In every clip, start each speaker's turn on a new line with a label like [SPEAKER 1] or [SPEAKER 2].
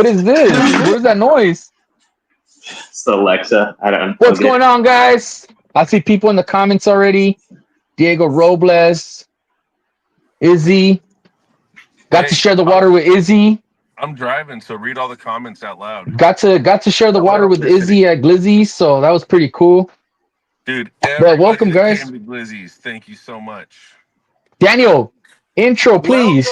[SPEAKER 1] What is this? What is that noise?
[SPEAKER 2] It's the Alexa. I don't
[SPEAKER 1] What's
[SPEAKER 2] unplug
[SPEAKER 1] going
[SPEAKER 2] it.
[SPEAKER 1] on, guys? I see people in the comments already. Diego Robles, Izzy. Got to
[SPEAKER 3] Hey,
[SPEAKER 1] share the water with Izzy.
[SPEAKER 3] I'm driving, so read all the comments out loud.
[SPEAKER 1] Got to share the water with Izzy at Glizzies, so that was pretty cool.
[SPEAKER 3] Dude,
[SPEAKER 1] But
[SPEAKER 3] everybody
[SPEAKER 1] welcome,
[SPEAKER 3] that came
[SPEAKER 1] guys.
[SPEAKER 3] to Glizzies, thank you so much.
[SPEAKER 1] Daniel, intro, please.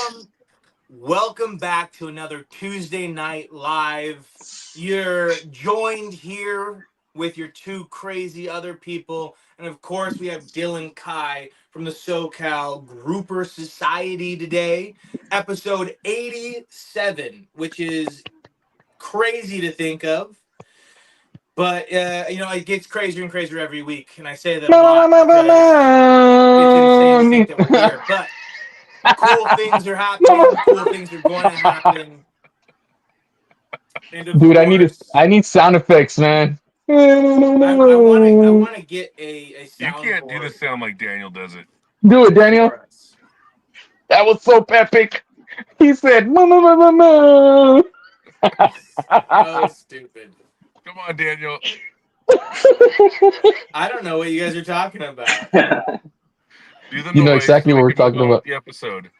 [SPEAKER 4] Welcome back to another Tuesday Night Live. You're joined here with your two crazy other people. And of course, we have Dylan Kai from the SoCal Grouper Society today. Episode 87, which is crazy to think of. But, it gets crazier and crazier every week. And I say that a lot because it's insane to think that we're here. But cool things are happening. Cool things are going to happen. And of
[SPEAKER 1] Dude,
[SPEAKER 4] course,
[SPEAKER 1] I need sound effects, man.
[SPEAKER 4] I want to get a
[SPEAKER 3] You can't do the
[SPEAKER 4] soundboard
[SPEAKER 3] sound like Daniel does it.
[SPEAKER 1] Do it, Daniel.
[SPEAKER 4] for us.
[SPEAKER 1] That was so epic. He said, "Ma, ma, ma, ma, ma."
[SPEAKER 4] So stupid.
[SPEAKER 3] Come on, Daniel.
[SPEAKER 4] I don't know what you guys are talking about.
[SPEAKER 3] Do the
[SPEAKER 1] You know
[SPEAKER 3] noise
[SPEAKER 1] exactly
[SPEAKER 3] so
[SPEAKER 1] what
[SPEAKER 3] we
[SPEAKER 1] we're
[SPEAKER 3] can move
[SPEAKER 1] talking
[SPEAKER 3] on with
[SPEAKER 1] about.
[SPEAKER 3] the episode.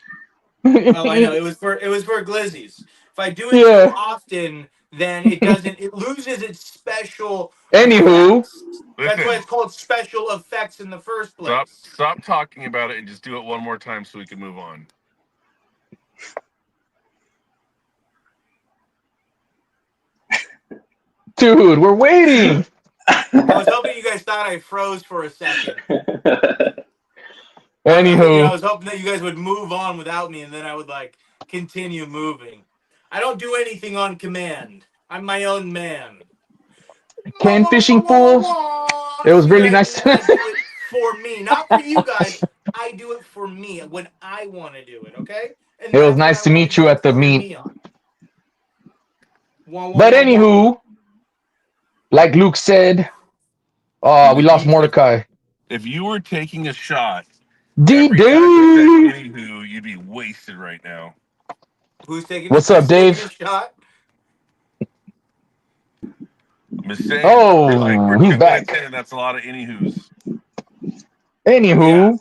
[SPEAKER 4] Oh, I know. It was for Glizzies. If I do it
[SPEAKER 1] Yeah.
[SPEAKER 4] too often, then it loses its special
[SPEAKER 1] Anywho,
[SPEAKER 4] effects. That's why
[SPEAKER 3] Listen,
[SPEAKER 4] it's called special effects in the first
[SPEAKER 3] stop
[SPEAKER 4] place.
[SPEAKER 3] stop talking about it and just do it one more time so we can move on.
[SPEAKER 1] dude, we're waiting.
[SPEAKER 4] I was hoping you guys thought I froze for a second. I
[SPEAKER 1] Anywho,
[SPEAKER 4] was hoping that you guys would move on without me, and then I would continue moving. I don't do anything on command. I'm my own man.
[SPEAKER 1] Ken Fishing Fools. It was really nice.
[SPEAKER 4] I do it for me, not for you guys. I do it for me when I want to do it. Okay, and
[SPEAKER 1] It was
[SPEAKER 4] that's what
[SPEAKER 1] nice
[SPEAKER 4] I
[SPEAKER 1] to
[SPEAKER 4] want
[SPEAKER 1] meet
[SPEAKER 4] you
[SPEAKER 1] you
[SPEAKER 4] guys
[SPEAKER 1] at the
[SPEAKER 4] to join
[SPEAKER 1] meet.
[SPEAKER 4] me on. Wah, wah,
[SPEAKER 1] But
[SPEAKER 4] wah, wah.
[SPEAKER 1] anywho, like Luke said, we lost Mordecai.
[SPEAKER 3] If you were taking a shot
[SPEAKER 1] D
[SPEAKER 3] every time you said
[SPEAKER 1] dude.
[SPEAKER 3] anywho, you'd be wasted right now.
[SPEAKER 4] Who's taking?
[SPEAKER 1] What's up,
[SPEAKER 4] who's taking
[SPEAKER 1] Dave?
[SPEAKER 4] a shot?
[SPEAKER 3] I'm just saying, we're
[SPEAKER 1] Oh, he's
[SPEAKER 3] 2 minutes
[SPEAKER 1] back.
[SPEAKER 3] in, and that's a lot of anywho's.
[SPEAKER 4] Yeah.
[SPEAKER 1] Anywho,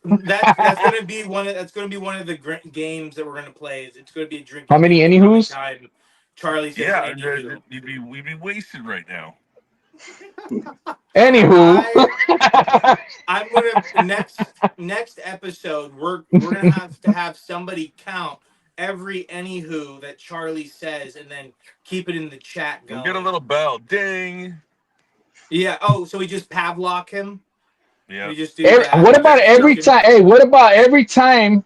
[SPEAKER 4] That's gonna be one of the games that we're gonna play. It's gonna be a
[SPEAKER 1] how
[SPEAKER 4] drinking
[SPEAKER 1] many
[SPEAKER 4] game. How many
[SPEAKER 1] anywho's?
[SPEAKER 4] time Charlie says
[SPEAKER 3] Yeah,
[SPEAKER 4] anywho.
[SPEAKER 3] we'd be wasted right now.
[SPEAKER 1] Anywho,
[SPEAKER 4] I'm gonna next episode we're gonna have to have somebody count every anywho that Charlie says and then keep it in the chat
[SPEAKER 3] We'll
[SPEAKER 4] going.
[SPEAKER 3] get a little bell. Ding.
[SPEAKER 4] Yeah. Oh, so we just Pavlok him.
[SPEAKER 3] Yeah.
[SPEAKER 4] We just do that.
[SPEAKER 1] what about
[SPEAKER 4] Just
[SPEAKER 1] every
[SPEAKER 4] joking.
[SPEAKER 1] time? Hey, what about every time?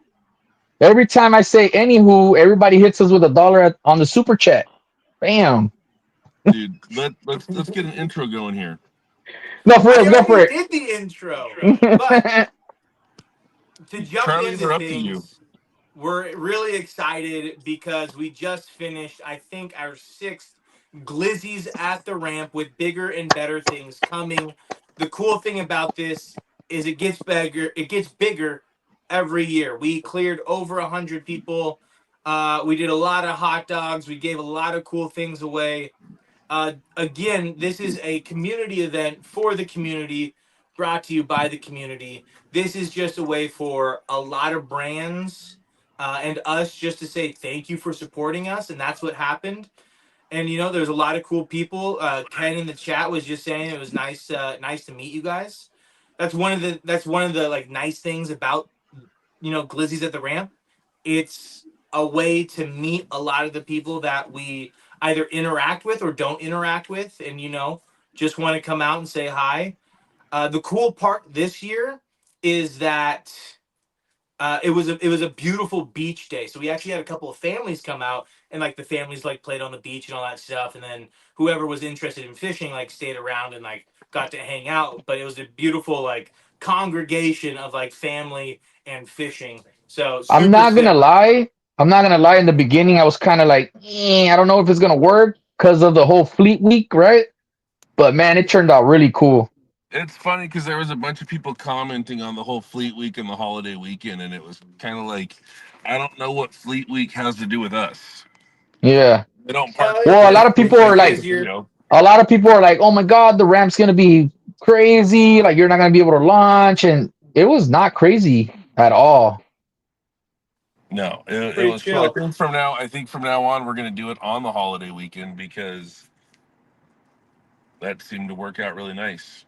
[SPEAKER 1] Every time I say anywho, everybody hits us with $1 on the super chat. Bam.
[SPEAKER 3] Dude, let's get an intro going here.
[SPEAKER 1] No, for real,
[SPEAKER 4] I
[SPEAKER 1] go for
[SPEAKER 4] already
[SPEAKER 1] it.
[SPEAKER 4] did the intro, but to jump
[SPEAKER 3] Charlie
[SPEAKER 4] into
[SPEAKER 3] interrupted you.
[SPEAKER 4] things, we're really excited because we just finished, I think, our 6th Glizzies at the ramp with bigger and better things coming. The cool thing about this is it gets bigger. It gets bigger every year. We cleared over 100 people. We did a lot of hot dogs. We gave a lot of cool things away. Again, this is a community event for the community, brought to you by the community. This is just a way for a lot of brands and us just to say thank you for supporting us, and that's what happened. And there's a lot of cool people. Ken in the chat was just saying it was nice to meet you guys. That's one of the nice things about Glizzies at the ramp. It's a way to meet a lot of the people that we either interact with or don't interact with, and just want to come out and say hi. The cool part this year is that it was a beautiful beach day. So we actually had a couple of families come out, and the families played on the beach and all that stuff, and then whoever was interested in fishing stayed around and got to hang out. But it was a beautiful congregation of family and fishing. So
[SPEAKER 1] I'm
[SPEAKER 4] super
[SPEAKER 1] not gonna
[SPEAKER 4] sick.
[SPEAKER 1] lie. I'm not gonna lie. In the beginning, I was kind of like, I don't know if it's gonna work because of the whole Fleet Week, right? But man, it turned out really cool.
[SPEAKER 3] It's funny because there was a bunch of people commenting on the whole Fleet Week and the holiday weekend, and it was kind of like, I don't know what Fleet Week has to do with us.
[SPEAKER 1] Yeah.
[SPEAKER 3] They don't park.
[SPEAKER 1] Well, a lot of
[SPEAKER 4] It's
[SPEAKER 1] people are like,
[SPEAKER 4] easier.
[SPEAKER 1] a lot of people are like, oh my god, the ramp's gonna be crazy. Like you're not gonna be able to launch, and it was not crazy at all.
[SPEAKER 3] No, it
[SPEAKER 4] Pretty
[SPEAKER 3] was cool.
[SPEAKER 4] chill.
[SPEAKER 3] I think from now on, we're gonna do it on the holiday weekend because that seemed to work out really nice.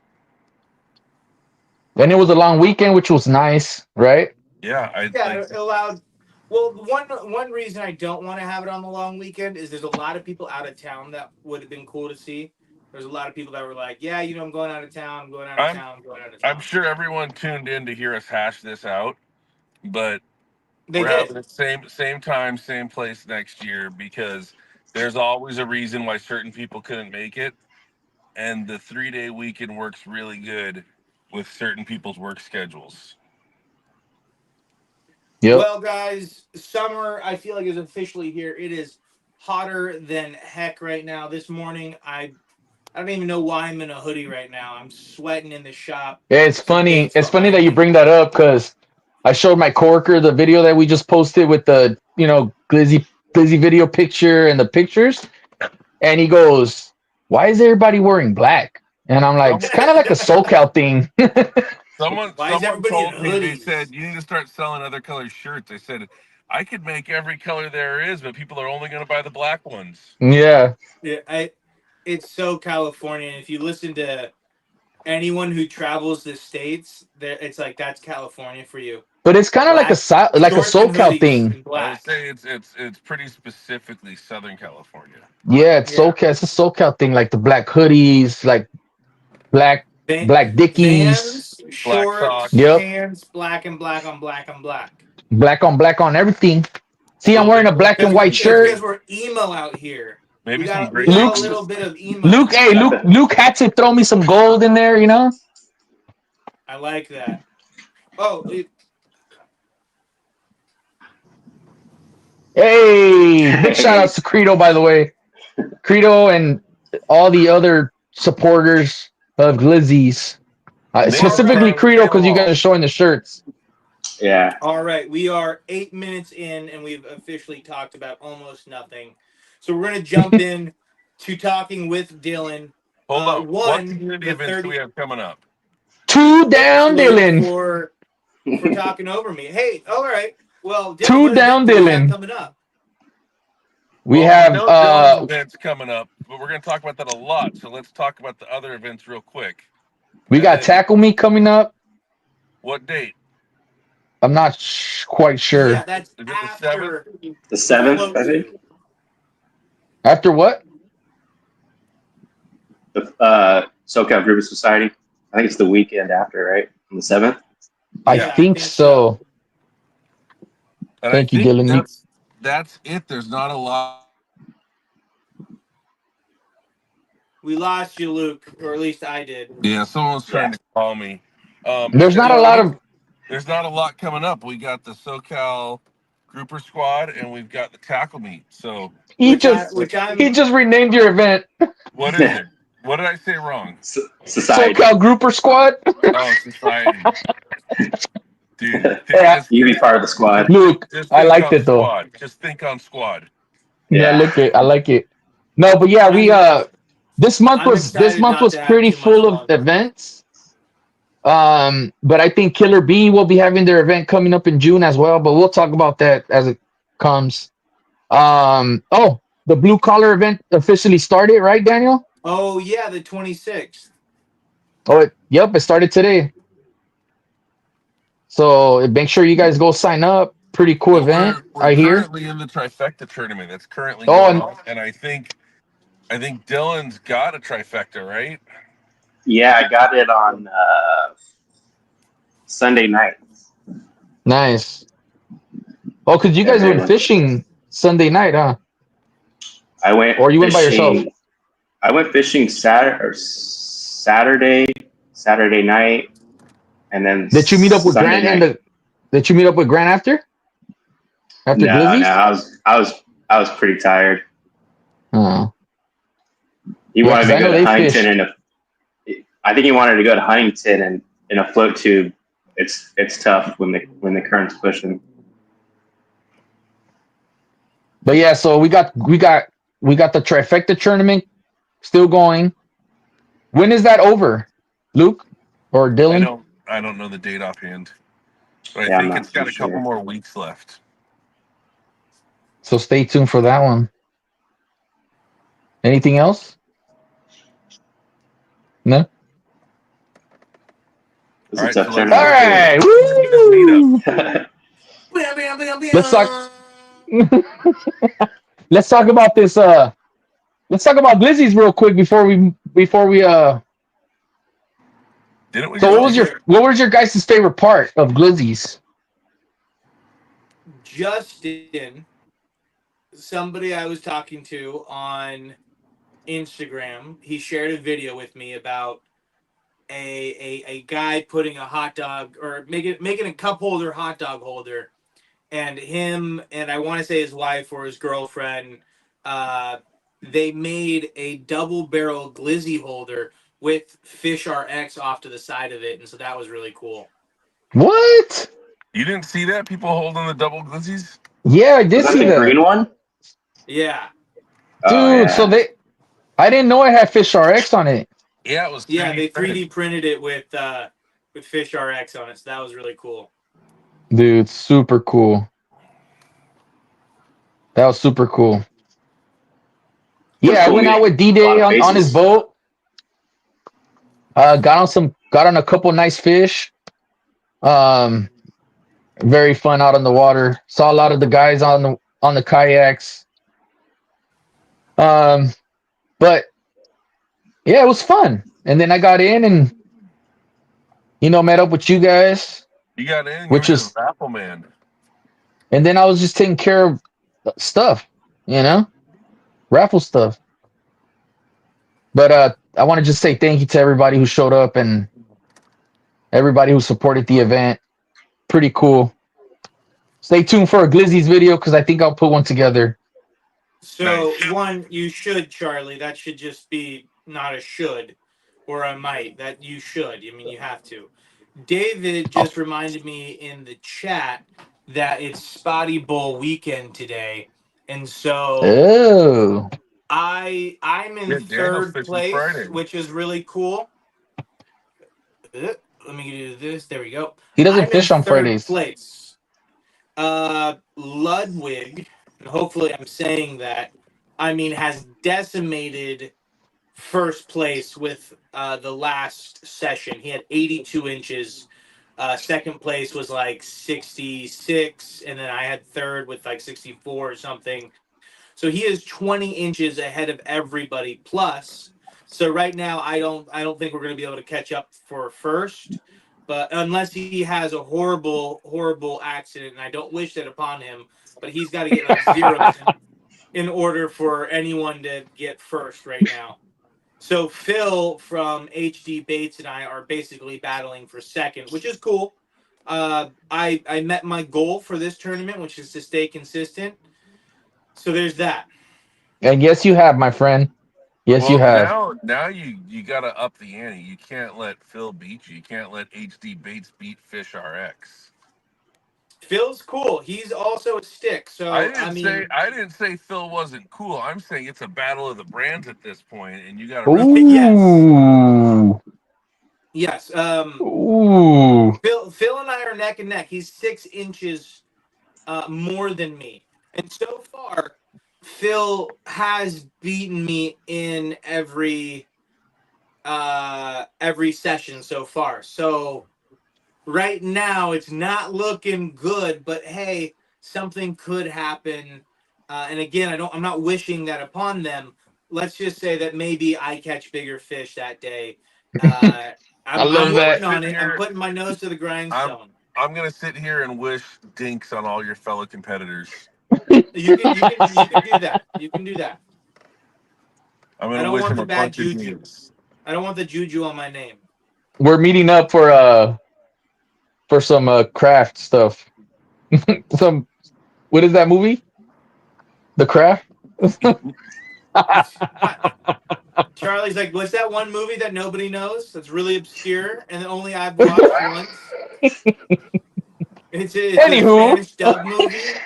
[SPEAKER 1] And it was a long weekend, which was nice, right?
[SPEAKER 3] Yeah,
[SPEAKER 4] Yeah, it allowed. Well, one reason I don't want to have it on the long weekend is there's a lot of people out of town that would have been cool to see. There's a lot of people that were like, yeah, I'm going out of town, I'm going out of town, I'm going out of town.
[SPEAKER 3] I'm sure everyone tuned in to hear us hash this out, but
[SPEAKER 4] They
[SPEAKER 3] we're
[SPEAKER 4] did.
[SPEAKER 3] having the same time, same place next year because there's always a reason why certain people couldn't make it, and the 3-day weekend works really good with certain people's work schedules.
[SPEAKER 1] Yep.
[SPEAKER 4] Well, guys, summer I feel like is officially here. It is hotter than heck right now. This morning I don't even know why I'm in a hoodie right now. I'm sweating in the shop.
[SPEAKER 1] Yeah, it's
[SPEAKER 4] Some
[SPEAKER 1] funny.
[SPEAKER 4] dates
[SPEAKER 1] It's funny that
[SPEAKER 4] behind
[SPEAKER 1] you
[SPEAKER 4] me.
[SPEAKER 1] bring that up because I showed my coworker the video that we just posted with the Glizzy video picture and the pictures, and he goes, "Why is everybody wearing black?" And I'm like, "It's kind of like a SoCal thing."
[SPEAKER 3] Someone
[SPEAKER 4] Why is everybody in
[SPEAKER 3] told me, they
[SPEAKER 4] hoodies?
[SPEAKER 3] said you need to start selling other color shirts. I said I could make every color there is, but people are only going to buy the black ones.
[SPEAKER 1] Yeah,
[SPEAKER 4] Yeah, it's so California. If you listen to anyone who travels the states, it's like that's California for you.
[SPEAKER 1] but it's kind of like
[SPEAKER 4] Black
[SPEAKER 1] like a
[SPEAKER 4] shorts and
[SPEAKER 1] SoCal
[SPEAKER 4] hoodies
[SPEAKER 1] thing.
[SPEAKER 4] in
[SPEAKER 3] I would
[SPEAKER 4] black.
[SPEAKER 3] say it's pretty specifically Southern California.
[SPEAKER 1] Yeah, it's
[SPEAKER 4] Yeah.
[SPEAKER 1] SoCal. It's a SoCal thing, like the black hoodies, like black black Dickies.
[SPEAKER 4] Vans,
[SPEAKER 3] Black
[SPEAKER 4] shorts,
[SPEAKER 3] socks.
[SPEAKER 1] Yep,
[SPEAKER 4] pants, black and black on black on black.
[SPEAKER 1] black on everything. See, I'm
[SPEAKER 3] So
[SPEAKER 1] wearing a black and white
[SPEAKER 4] It's because
[SPEAKER 1] shirt.
[SPEAKER 4] we're emo out here.
[SPEAKER 3] maybe some
[SPEAKER 4] We
[SPEAKER 3] great
[SPEAKER 4] got a
[SPEAKER 1] Luke's
[SPEAKER 4] little bit of emo.
[SPEAKER 1] Luke, hey, Luke had to throw me some gold in there,
[SPEAKER 4] I like that. Oh,
[SPEAKER 1] Hey, big shout outs to Credo, by the way. Credo and all the other supporters of Glizzies. Specifically
[SPEAKER 4] right.
[SPEAKER 1] Credo, because you guys are showing the shirts.
[SPEAKER 2] Yeah.
[SPEAKER 4] All right, we are 8 minutes in, and we've officially talked about almost nothing. So we're gonna jump in to talking with Dylan.
[SPEAKER 3] Hold on. What
[SPEAKER 4] One,
[SPEAKER 3] community
[SPEAKER 4] the
[SPEAKER 3] events do
[SPEAKER 4] 30.
[SPEAKER 3] we have coming up?
[SPEAKER 1] Two
[SPEAKER 4] Thanks,
[SPEAKER 1] down,
[SPEAKER 4] Luke,
[SPEAKER 1] Dylan.
[SPEAKER 4] for talking over me. Hey, all right. Well, Dylan,
[SPEAKER 1] Two
[SPEAKER 4] what
[SPEAKER 1] down,
[SPEAKER 4] event do we have
[SPEAKER 1] Dylan.
[SPEAKER 4] coming up?
[SPEAKER 1] We
[SPEAKER 3] Well,
[SPEAKER 1] have
[SPEAKER 3] know Dylan's events coming up, but we're going to talk about that a lot. So let's talk about the other events real quick.
[SPEAKER 1] we
[SPEAKER 3] And
[SPEAKER 1] got
[SPEAKER 3] then-
[SPEAKER 1] Tackle Me coming up.
[SPEAKER 3] What date?
[SPEAKER 1] I'm not quite sure.
[SPEAKER 4] Yeah, that's
[SPEAKER 3] Is it the
[SPEAKER 4] after
[SPEAKER 2] The 7th,
[SPEAKER 4] Float
[SPEAKER 2] I think.
[SPEAKER 4] 2.
[SPEAKER 1] After what?
[SPEAKER 2] The SoCal Grouper Society. I think it's the weekend after, right? On the 7th.
[SPEAKER 1] I
[SPEAKER 4] Yeah,
[SPEAKER 1] think so.
[SPEAKER 3] And
[SPEAKER 1] Thank
[SPEAKER 3] I
[SPEAKER 1] you,
[SPEAKER 3] think
[SPEAKER 1] Dylan.
[SPEAKER 3] That's it. There's not a lot.
[SPEAKER 4] We lost you, Luke, or at least I did.
[SPEAKER 3] Yeah, someone was trying to call me.
[SPEAKER 1] There's not a lot of.
[SPEAKER 3] There's not a lot coming up. We got the SoCal Grouper Squad, and we've got the Tackle Meet. So
[SPEAKER 1] He
[SPEAKER 4] Which
[SPEAKER 1] just renamed your event.
[SPEAKER 3] what is it? What did I say wrong?
[SPEAKER 2] Society.
[SPEAKER 1] SoCal Grouper Squad.
[SPEAKER 3] Oh, Society. Dude,
[SPEAKER 1] Yeah.
[SPEAKER 2] You be part of the squad.
[SPEAKER 1] Luke,
[SPEAKER 3] just
[SPEAKER 1] I
[SPEAKER 3] think
[SPEAKER 1] liked
[SPEAKER 3] on
[SPEAKER 1] it though.
[SPEAKER 3] Squad. Just think on Squad.
[SPEAKER 1] Yeah,
[SPEAKER 2] Yeah.
[SPEAKER 1] I like it. No, but yeah, we this month
[SPEAKER 4] I'm
[SPEAKER 1] was
[SPEAKER 4] excited not to have
[SPEAKER 1] pretty
[SPEAKER 4] too much
[SPEAKER 1] full of
[SPEAKER 4] longer.
[SPEAKER 1] events. But I think Killer Bee will be having their event coming up in June as well, but we'll talk about that as it comes. Oh, the blue collar event officially started, right, Daniel?
[SPEAKER 4] Oh yeah, the 26th.
[SPEAKER 1] Oh, yep, it started today. So make sure you guys go sign up. Pretty cool event,
[SPEAKER 3] We're
[SPEAKER 1] I hear.
[SPEAKER 3] currently in the trifecta tournament. That's currently
[SPEAKER 1] Oh,
[SPEAKER 3] going
[SPEAKER 1] and
[SPEAKER 3] on, and I think Dylan's got a trifecta, right?
[SPEAKER 2] Yeah, I got it on Sunday night.
[SPEAKER 1] nice. Oh, because you guys went fishing Sunday night, huh?
[SPEAKER 2] I went.
[SPEAKER 1] Or you went by yourself?
[SPEAKER 2] I went fishing Saturday night, and then.
[SPEAKER 1] Did you meet up with
[SPEAKER 2] Sunday
[SPEAKER 1] Grant
[SPEAKER 2] night.
[SPEAKER 1] Did you meet up with Grant after? After
[SPEAKER 2] No,
[SPEAKER 1] Glizzies?
[SPEAKER 2] I was pretty tired.
[SPEAKER 1] Oh.
[SPEAKER 2] He
[SPEAKER 1] Yeah,
[SPEAKER 2] wanted
[SPEAKER 1] 'cause
[SPEAKER 2] to
[SPEAKER 1] I
[SPEAKER 2] go
[SPEAKER 1] know
[SPEAKER 2] to
[SPEAKER 1] they
[SPEAKER 2] Huntington I think he wanted to go to Huntington and in a float tube. It's tough when the current's pushing.
[SPEAKER 1] But yeah, so we got we got the trifecta tournament still going. When is that over, Luke or Dylan?
[SPEAKER 3] I don't know the date offhand, but I
[SPEAKER 2] Yeah, I'm
[SPEAKER 3] think
[SPEAKER 2] not
[SPEAKER 3] it's got
[SPEAKER 2] too
[SPEAKER 3] a couple
[SPEAKER 2] sure.
[SPEAKER 3] more weeks left.
[SPEAKER 1] So stay tuned for that one. Anything else? No.
[SPEAKER 2] It's
[SPEAKER 3] All
[SPEAKER 2] a
[SPEAKER 3] right,
[SPEAKER 2] tough
[SPEAKER 3] so
[SPEAKER 1] All
[SPEAKER 2] tournament
[SPEAKER 1] right.
[SPEAKER 3] meetup.
[SPEAKER 1] Woo! Let's talk. Let's talk about this. Let's talk about Glizzies real quick before we.
[SPEAKER 3] Didn't we
[SPEAKER 1] So
[SPEAKER 3] just
[SPEAKER 1] what was
[SPEAKER 3] do
[SPEAKER 1] your
[SPEAKER 3] it?
[SPEAKER 1] what was your guys' favorite part of Glizzies?
[SPEAKER 4] Justin, somebody I was talking to on Instagram, he shared a video with me about a guy putting a hot dog or making a cup holder hot dog holder, and him and I want to say his wife or his girlfriend, they made a double barrel glizzy holder with Fish RX off to the side of it, and so that was really cool.
[SPEAKER 1] What?
[SPEAKER 3] You didn't see that? People holding the double glizzies?
[SPEAKER 1] Yeah, I
[SPEAKER 2] Was
[SPEAKER 1] did
[SPEAKER 2] that
[SPEAKER 1] see
[SPEAKER 2] the
[SPEAKER 1] that,
[SPEAKER 2] green one?
[SPEAKER 4] Yeah,
[SPEAKER 2] Oh
[SPEAKER 1] dude. So
[SPEAKER 2] yeah.
[SPEAKER 1] I didn't know it had Fish RX on it,
[SPEAKER 3] Yeah, it was
[SPEAKER 4] yeah,
[SPEAKER 3] 3D
[SPEAKER 4] they
[SPEAKER 3] printed.
[SPEAKER 4] 3D printed it with Fish RX on it, so that was really cool.
[SPEAKER 1] dude. Super cool. That was super cool.
[SPEAKER 2] It was
[SPEAKER 1] Yeah, I
[SPEAKER 2] cool
[SPEAKER 1] went out
[SPEAKER 2] meeting
[SPEAKER 1] with
[SPEAKER 2] a lot
[SPEAKER 1] D-Day
[SPEAKER 2] of
[SPEAKER 1] on his
[SPEAKER 2] faces.
[SPEAKER 1] boat. Got on a couple nice fish. Um, very fun out on the water. Saw a lot of the guys on the kayaks. Um, but yeah, it was fun. And then I got in and met up with you guys,
[SPEAKER 3] You got in, you were
[SPEAKER 1] which
[SPEAKER 3] just
[SPEAKER 1] is,
[SPEAKER 3] raffle man.
[SPEAKER 1] and then I was just taking care of stuff, raffle stuff. But I want to just say thank you to everybody who showed up and everybody who supported the event. Pretty cool. Stay tuned for a Glizzies video because I think I'll put one together.
[SPEAKER 4] So
[SPEAKER 3] Nice.
[SPEAKER 4] one, you should, Charlie. That should just be not a should or a might. That you should. I mean, you have to. David just reminded me in the chat that it's Spotty Bowl weekend today, and so
[SPEAKER 1] Oh,
[SPEAKER 4] I'm in
[SPEAKER 3] Yeah, Daniel's
[SPEAKER 4] third
[SPEAKER 3] fishing
[SPEAKER 4] place,
[SPEAKER 3] Friday.
[SPEAKER 4] which is really cool. Let me do this. There we go.
[SPEAKER 1] he doesn't
[SPEAKER 4] I'm in
[SPEAKER 1] fish on
[SPEAKER 4] third
[SPEAKER 1] Fridays.
[SPEAKER 4] place. Ludwig, and hopefully I'm saying that, I mean, has decimated first place with the last session. He had 82 inches. Second place was like 66, and then I had third with like 64 or something. So he is 20 inches ahead of everybody plus. So right now I don't think we're going to be able to catch up for first, but unless he has a horrible accident, and I don't wish that upon him, but he's got to get like zeros in order for anyone to get first right now. So Phil from HD Bates and I are basically battling for second, which is cool. I met my goal for this tournament, which is to stay consistent. So there's that.
[SPEAKER 1] And yes, you have, my friend. Yes, you
[SPEAKER 3] Well,
[SPEAKER 1] have.
[SPEAKER 3] now you gotta up the ante. You can't let Phil beat you. You can't let HD Bates beat Fish RX.
[SPEAKER 4] Phil's cool. He's also a stick. So I mean,
[SPEAKER 3] I didn't say Phil wasn't cool. I'm saying it's a battle of the brands at this point, and you got to
[SPEAKER 4] yes,
[SPEAKER 1] Ooh,
[SPEAKER 4] yes.
[SPEAKER 1] ooh.
[SPEAKER 4] Phil and I are neck and neck. He's 6 inches more than me, and so far, Phil has beaten me in every session so far. So right now it's not looking good, but hey, something could happen. And again, I'm not wishing that upon them. Let's just say that maybe I catch bigger fish that day. Uh,
[SPEAKER 1] I
[SPEAKER 3] I'm
[SPEAKER 4] I'm
[SPEAKER 1] love
[SPEAKER 3] gonna
[SPEAKER 4] working
[SPEAKER 1] that.
[SPEAKER 4] on
[SPEAKER 3] sit
[SPEAKER 4] it. I'm
[SPEAKER 3] here.
[SPEAKER 4] putting my nose to the
[SPEAKER 3] I'm
[SPEAKER 4] grindstone.
[SPEAKER 3] I'm gonna sit here and wish dinks on all your fellow competitors.
[SPEAKER 4] You can do that. You can do that.
[SPEAKER 3] I'm
[SPEAKER 4] I
[SPEAKER 3] gonna
[SPEAKER 4] don't
[SPEAKER 3] wish
[SPEAKER 4] want
[SPEAKER 3] them
[SPEAKER 4] the
[SPEAKER 3] a
[SPEAKER 4] bad
[SPEAKER 3] bunch of
[SPEAKER 4] juju.
[SPEAKER 3] dinks.
[SPEAKER 4] I don't want the juju on my name.
[SPEAKER 1] We're meeting up for some craft stuff. Some what is that movie? The Craft.
[SPEAKER 4] Charlie's like, what's that one movie that nobody knows? That's really obscure and only I've watched once. It's a
[SPEAKER 1] Anywho,
[SPEAKER 4] Spanish dub movie.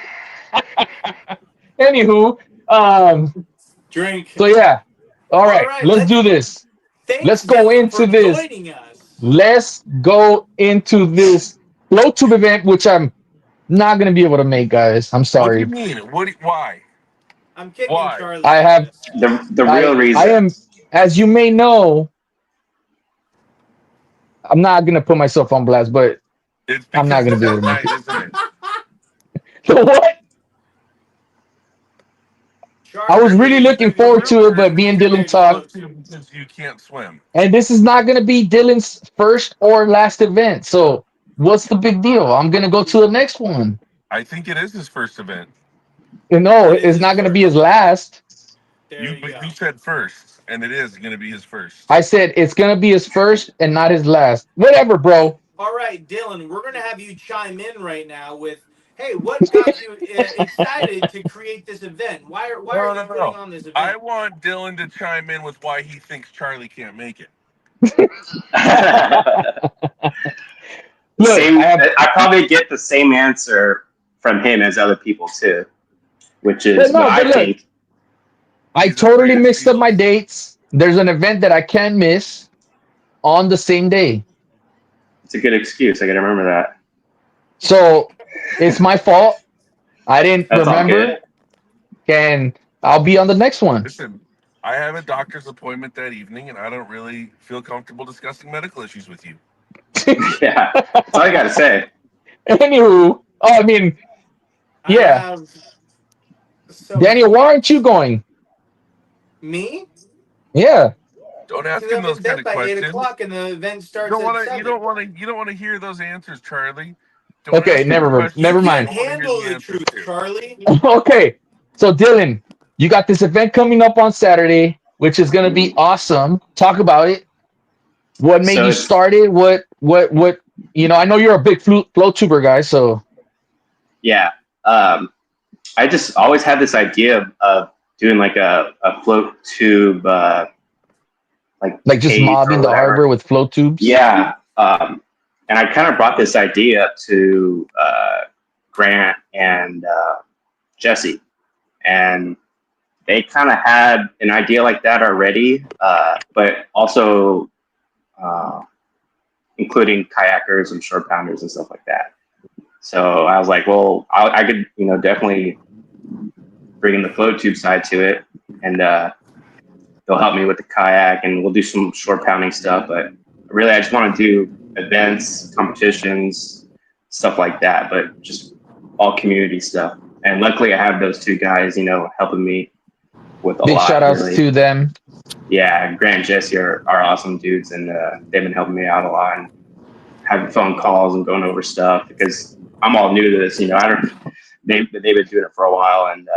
[SPEAKER 1] anywho, um,
[SPEAKER 4] Drink.
[SPEAKER 1] So yeah. All
[SPEAKER 4] All
[SPEAKER 1] right,
[SPEAKER 4] right,
[SPEAKER 1] let's do this.
[SPEAKER 4] Thanks,
[SPEAKER 1] Let's go
[SPEAKER 4] Dylan,
[SPEAKER 1] into
[SPEAKER 4] for
[SPEAKER 1] this.
[SPEAKER 4] joining us.
[SPEAKER 1] Let's go into this flow tube event, which I'm not gonna be able to make, guys. I'm
[SPEAKER 3] What do you
[SPEAKER 1] sorry.
[SPEAKER 3] mean? Why?
[SPEAKER 4] I'm kicking
[SPEAKER 3] Why?
[SPEAKER 4] Charlie
[SPEAKER 1] I
[SPEAKER 4] out
[SPEAKER 1] have
[SPEAKER 4] of this.
[SPEAKER 2] The real
[SPEAKER 1] I
[SPEAKER 2] reason.
[SPEAKER 1] am, as you may know, I'm not gonna put myself on blast, but
[SPEAKER 3] It's
[SPEAKER 1] I'm not
[SPEAKER 3] because
[SPEAKER 1] gonna
[SPEAKER 3] it's
[SPEAKER 1] be able
[SPEAKER 3] at
[SPEAKER 1] to make
[SPEAKER 3] night,
[SPEAKER 1] it.
[SPEAKER 3] isn't it?
[SPEAKER 1] So what? I was
[SPEAKER 4] Charlie,
[SPEAKER 1] really looking
[SPEAKER 4] there's a
[SPEAKER 1] forward to it,
[SPEAKER 4] rumor
[SPEAKER 1] but me and
[SPEAKER 4] you're
[SPEAKER 1] Dylan
[SPEAKER 4] going to
[SPEAKER 1] talked,
[SPEAKER 4] float tube.
[SPEAKER 3] Because you can't swim.
[SPEAKER 1] and this is not gonna be Dylan's first or last event. So what's the big deal? I'm gonna go to the next one.
[SPEAKER 3] I think it is his first event.
[SPEAKER 1] You know,
[SPEAKER 4] It is
[SPEAKER 1] it's
[SPEAKER 4] his
[SPEAKER 1] not gonna be his
[SPEAKER 4] first.
[SPEAKER 1] last.
[SPEAKER 4] There you
[SPEAKER 3] But
[SPEAKER 4] go.
[SPEAKER 3] you said first, and it is going to be his first.
[SPEAKER 1] I said it's gonna be his first and not his last. Whatever, bro.
[SPEAKER 4] All right, Dylan, we're going to have you chime in right now with, hey, what got you excited to create this event? Why are
[SPEAKER 3] No,
[SPEAKER 4] you
[SPEAKER 3] no,
[SPEAKER 4] putting
[SPEAKER 3] no.
[SPEAKER 4] on this
[SPEAKER 3] I
[SPEAKER 4] event?
[SPEAKER 3] want Dylan to chime in with why he thinks Charlie can't make it.
[SPEAKER 1] Look, I
[SPEAKER 2] Same.
[SPEAKER 1] have
[SPEAKER 2] I probably get the same answer from him as other people too, which
[SPEAKER 1] but
[SPEAKER 2] is what
[SPEAKER 1] no, but
[SPEAKER 2] I
[SPEAKER 1] look,
[SPEAKER 2] think.
[SPEAKER 1] I
[SPEAKER 3] He's afraid
[SPEAKER 1] totally
[SPEAKER 3] of
[SPEAKER 1] mixed up my
[SPEAKER 3] seals.
[SPEAKER 1] dates. There's an event that I can't miss on the same day.
[SPEAKER 2] It's a good excuse. I got to remember that.
[SPEAKER 1] So it's my fault. I didn't
[SPEAKER 2] That's all
[SPEAKER 1] remember,
[SPEAKER 2] good.
[SPEAKER 1] and I'll be on the next one.
[SPEAKER 3] Listen, I have a doctor's appointment that evening, and I don't really feel comfortable discussing medical issues with you.
[SPEAKER 2] Yeah, that's all I got to say.
[SPEAKER 1] Anywho, oh, I mean,
[SPEAKER 4] I
[SPEAKER 1] yeah,
[SPEAKER 4] have some.
[SPEAKER 1] Daniel, why aren't you going?
[SPEAKER 4] Me?
[SPEAKER 1] Yeah.
[SPEAKER 3] Don't
[SPEAKER 4] Because
[SPEAKER 3] ask him
[SPEAKER 4] I'm
[SPEAKER 3] those
[SPEAKER 4] in
[SPEAKER 3] kind
[SPEAKER 4] bed
[SPEAKER 3] of
[SPEAKER 4] by 8
[SPEAKER 3] questions.
[SPEAKER 4] o'clock and the event
[SPEAKER 3] You
[SPEAKER 4] starts
[SPEAKER 3] don't
[SPEAKER 4] at
[SPEAKER 3] want to. You
[SPEAKER 4] 7.
[SPEAKER 3] don't want to. You don't want to hear those answers, Charlie. Don't
[SPEAKER 1] Okay,
[SPEAKER 3] ask him
[SPEAKER 4] You
[SPEAKER 3] questions
[SPEAKER 1] never
[SPEAKER 3] that you
[SPEAKER 4] can't
[SPEAKER 1] mind.
[SPEAKER 3] don't want to hear
[SPEAKER 4] handle
[SPEAKER 3] the
[SPEAKER 4] the
[SPEAKER 3] answers
[SPEAKER 4] truth,
[SPEAKER 3] to.
[SPEAKER 4] Charlie.
[SPEAKER 1] Okay, so Dylan, you got this event coming up on Saturday, which is gonna be awesome. Talk about it. What made
[SPEAKER 2] So
[SPEAKER 1] you
[SPEAKER 2] it's
[SPEAKER 1] start it? What? You know, I know you're a big flow tuber guy, so
[SPEAKER 2] yeah. I just always had this idea of doing like a float tube like
[SPEAKER 1] like just
[SPEAKER 2] cave
[SPEAKER 1] mobbing
[SPEAKER 2] or
[SPEAKER 1] the harbor
[SPEAKER 2] whatever.
[SPEAKER 1] with flow tubes.
[SPEAKER 2] Yeah. And I kind of brought this idea up to Grant and Jesse, and they kind of had an idea like that already, but also uh, including kayakers and shore pounders and stuff like that. So I was like, well, I could, definitely bring in the float tube side to it, and they'll help me with the kayak, and we'll do some shore pounding stuff. But really, I just want to do events, competitions, stuff like that, but just all community stuff. And luckily, I have those two guys, helping me with a
[SPEAKER 1] Big shout
[SPEAKER 2] lot,
[SPEAKER 1] outs
[SPEAKER 2] really.
[SPEAKER 1] to them.
[SPEAKER 2] Yeah, Grant and Jesse are awesome dudes, and they've been helping me out a lot and having phone calls and going over stuff because I'm all new to this. I don't. They've been doing it for a while, and